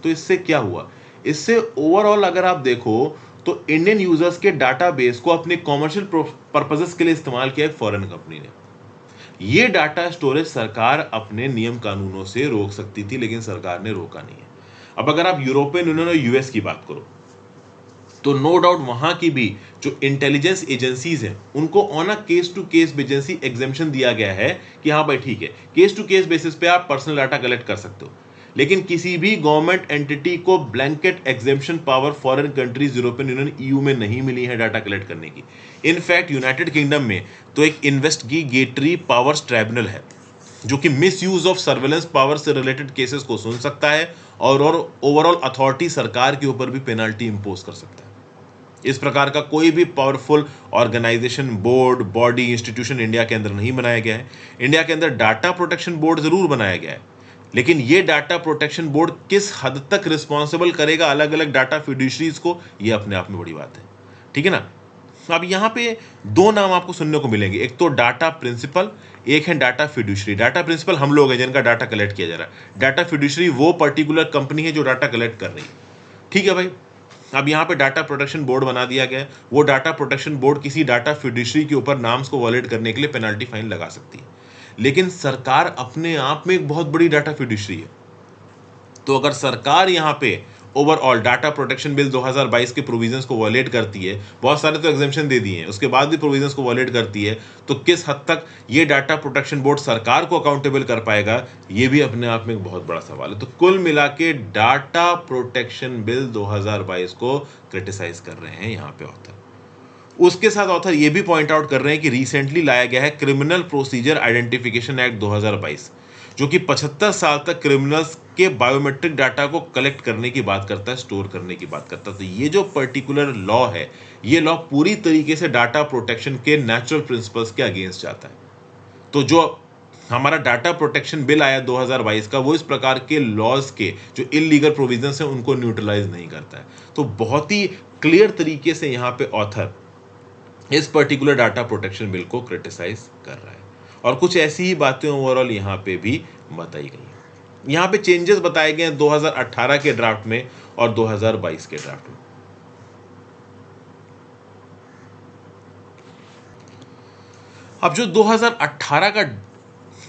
तो इससे क्या हुआ? इससे ओवरऑल अगर आप देखो तो इंडियन यूजर्स के डाटाबेस को अपने कॉमर्शियल पर्पसेस के लिए इस्तेमाल किया एक फॉरेन कंपनी ने। ये डाटा स्टोरेज सरकार अपने नियम कानूनों से रोक सकती थी, लेकिन सरकार ने रोका नहीं है। अब अगर आप यूरोपियन यूनियन और यूएस की बात करो तो नो डाउट वहां की भी जो इंटेलिजेंस एजेंसीज हैं उनको on a case to case basis exemption दिया गया है कि हाँ भाई ठीक है, केस टू केस बेसिस पे आप पर्सनल डाटा कलेक्ट कर सकते हो। लेकिन किसी भी गवर्नमेंट एंटिटी को blanket exemption power foreign countries, European union, EU में नहीं मिली है डाटा कलेक्ट करने की। इनफैक्ट यूनाइटेड किंगडम में तो एक इन्वेस्टिगेटरी पावर्स ट्राइब्यूनल है जो कि miss use of surveillance power से रिलेटेड केसेस को सुन सकता है और ओवरऑल अथॉरिटी सरकार के ऊपर भी पेनल्टी इंपोज कर सकता है। इस प्रकार का कोई भी powerful organisation, board, body, institution India के अंदर नहीं बनाया गया है। इंडिया के अंदर डाटा प्रोटेक्शन बोर्ड जरूर बनाया गया है, लेकिन ये डाटा प्रोटेक्शन बोर्ड किस हद तक रिस्पॉन्सिबल करेगा अलग अलग डाटा फिड्यूशरीज को, ये अपने आप में बड़ी बात है। ठीक है ना। अब यहाँ पे दो नाम आपको सुनने को मिलेंगे, एक तो डाटा प्रिंसिपल, एक है डाटा फिड्यूशरी। डाटा प्रिंसिपल हम लोग हैं जिनका डाटा कलेक्ट किया जा रहा है, डाटा फिड्यूशरी वो पर्टिकुलर कंपनी है जो डाटा कलेक्ट कर रही है। ठीक है भाई। अब यहाँ पे डाटा प्रोटेक्शन बोर्ड बना दिया गया है। वो डाटा प्रोटेक्शन बोर्ड किसी डाटा फिड्यूशरी के ऊपर नाम्स को वॉयलेट करने के लिए पेनल्टी फाइन लगा सकती है, लेकिन सरकार अपने आप में एक बहुत बड़ी डाटा फिड्यूशरी है। तो अगर सरकार यहाँ पे ओवरऑल डाटा प्रोटेक्शन बिल 2022 के प्रोविजंस को वॉयलेट करती है, बहुत सारे तो एग्जेम्पशन दे दिए हैं, उसके बाद भी प्रोविजंस को वॉयलेट करती है, तो किस हद तक ये डाटा प्रोटेक्शन बोर्ड सरकार को अकाउंटेबल कर पाएगा, ये भी अपने आप में एक बहुत बड़ा सवाल है। तो कुल मिला के डाटा प्रोटेक्शन बिल 2022 को क्रिटिसाइज कर रहे हैं यहाँ पे ऑथर। उसके साथ ऑथर ये भी पॉइंट आउट कर रहे हैं कि रिसेंटली लाया गया है क्रिमिनल प्रोसीजर आइडेंटिफिकेशन एक्ट 2022, जो कि 75 साल तक क्रिमिनल्स के बायोमेट्रिक डाटा को कलेक्ट करने की बात करता है, स्टोर करने की बात करता है। तो ये जो पर्टिकुलर लॉ है, ये लॉ पूरी तरीके से डाटा प्रोटेक्शन के नेचुरल प्रिंसिपल्स के अगेंस्ट जाता है। तो जो हमारा डाटा प्रोटेक्शन बिल आया 2022 का, वो इस प्रकार के लॉज के जो इलीगल प्रोविजंस हैं उनको न्यूट्रलाइज नहीं करता है। तो बहुत ही क्लियर तरीके से यहाँ पे ऑथर इस पर्टिकुलर डाटा प्रोटेक्शन बिल को क्रिटिसाइज कर रहा है, और कुछ ऐसी ही बातें ओवरऑल यहाँ पे भी बताई गई हैं। यहाँ पे चेंजेस बताए गए हैं 2018 के ड्राफ्ट में और 2022 के ड्राफ्ट में। अब जो 2018 का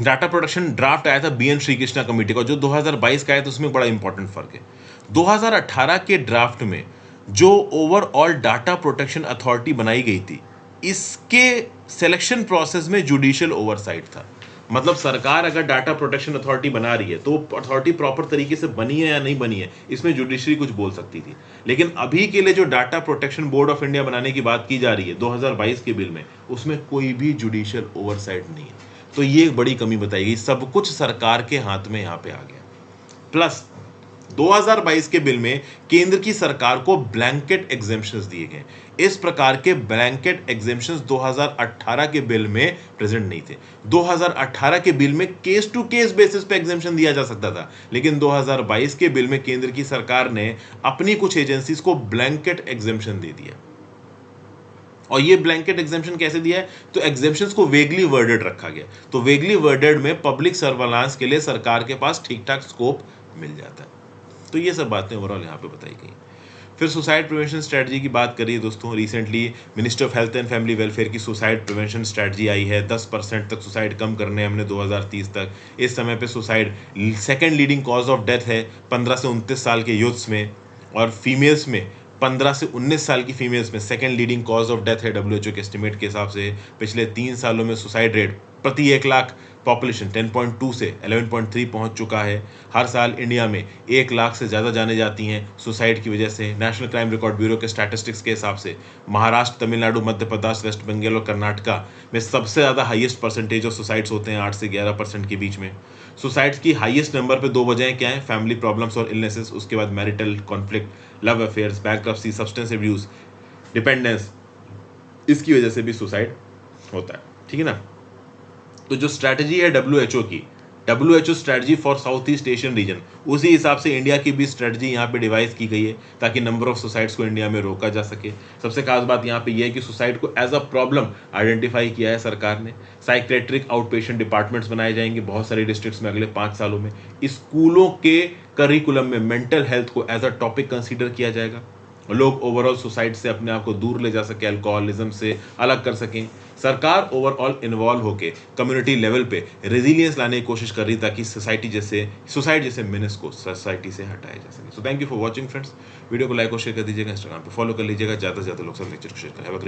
डाटा प्रोटेक्शन ड्राफ्ट आया था बीएन श्रीकृष्णा कमेटी का, जो 2022 का आया था, उसमें बड़ा इंपॉर्टेंट फर्क है। 2018 के ड्राफ्ट में जो ओवरऑल डाटा प्रोटेक्शन अथॉरिटी बनाई गई थी, इसके सिलेक्शन प्रोसेस में जुडिशियल ओवरसाइट था। मतलब सरकार अगर डाटा प्रोटेक्शन अथॉरिटी बना रही है तो अथॉरिटी प्रॉपर तरीके से बनी है या नहीं बनी है, इसमें जुडिशरी कुछ बोल सकती थी। लेकिन अभी के लिए जो data protection board of India बनाने की बात की जा रही है 2022 के बिल में, उसमें कोई भी जुडिशियल ओवरसाइट नहीं है। तो ये एक बड़ी कमी बताई गई, सब कुछ सरकार के हाथ में यहाँ पे आ गया। प्लस 2022 के बिल में केंद्र की सरकार को ब्लैंकेट एग्जेम्पशंस दिए गए। इस प्रकार के ब्लैंकेट एग्जेम्पशंस 2018 के बिल में प्रेजेंट नहीं थे। 2018 के बिल में केस टू केस बेसिस पे एग्जेम्पशन दिया जा सकता था, लेकिन 2022 के बिल में केंद्र की सरकार ने अपनी कुछ एजेंसीज को ब्लैंकेट एग्जेम्पशन दे दिया। और ये ब्लैंकेट एग्जेम्पशन कैसे दिया है, तो एग्जेम्पशंस को वेगली वर्डेड रखा गया। तो वेगली वर्डेड में पब्लिक सर्वेलांस के लिए सरकार के पास ठीक ठाक स्कोप मिल जाता है। तो ये सब बातें ओवरऑल यहाँ पे बताई गई। फिर सुसाइड प्रिवेंशन स्ट्रेटजी की बात करिए दोस्तों, recently minister of health and family welfare की सुसाइड प्रिवेंशन स्ट्रेटजी आई है। 10% तक सुसाइड कम करने हैं हमने 2030 तक। इस समय पे suicide second leading cause of death है 15 से 29 साल के यूथ्स में, और फीमेल्स में 15 से 19 साल की फीमेल्स में second leading cause of death है WHO के एस्टिमेट के हिसाब से। पिछले 3 सालों में सुसाइड रेट प्रति 1 लाख पॉपुलेशन 10.2 से 11.3 पहुंच चुका है। हर साल इंडिया में 1 लाख से ज़्यादा जाने जाती हैं सुसाइड की वजह से। नेशनल क्राइम रिकॉर्ड ब्यूरो के स्टैटिस्टिक्स के हिसाब से महाराष्ट्र, तमिलनाडु, मध्य प्रदेश, वेस्ट बंगाल और कर्नाटका में सबसे ज़्यादा हाईएस्ट परसेंटेज ऑफ सुसाइड्स होते हैं, 8 से 11% के बीच में। सुसाइड्स की हाईएस्ट नंबर पे 2 वजहें क्या हैं, फैमिली प्रॉब्लम्स और इलनेसेस, उसके बाद marital conflict, love affairs, bankruptcy, substance abuse, dependence, इसकी वजह से भी सुसाइड होता है। ठीक है ना। तो जो स्ट्रैटेजी है WHO की, WHO strategy for south east Asian region, उसी हिसाब से इंडिया की भी स्ट्रैटेजी यहाँ पे डिवाइस की गई है ताकि नंबर ऑफ सुसाइड्स को इंडिया में रोका जा सके। सबसे खास बात यहाँ पे ये है कि सुसाइड को एज अ प्रॉब्लम आइडेंटिफाई किया है सरकार ने। साइकेट्रिक आउट पेशेंट डिपार्टमेंट्स बनाए जाएंगे बहुत सारे डिस्ट्रिक्ट्स में अगले 5 सालों में। स्कूलों के करिकुलम में मेंटल हेल्थ को एज अ टॉपिक कंसिडर किया जाएगा। लोग ओवरऑल सुसाइड से अपने आप को दूर ले जा सके, अल्कोहलिज्म से अलग कर सकें। सरकार ओवरऑल इन्वॉल्व होकर कम्युनिटी लेवल पे रेजिलियंस लाने की कोशिश कर रही ताकि सुसाइड जैसे मिनस को सोसाइटी से हटाया जा सके। So thank you for watching friends. Video को लाइक और शेयर कर दीजिएगा, इंस्टाग्राम पे फॉलो कर लीजिएगा, ज़्यादा से ज़्यादा लोग सब लेक्चर को शेयर करें।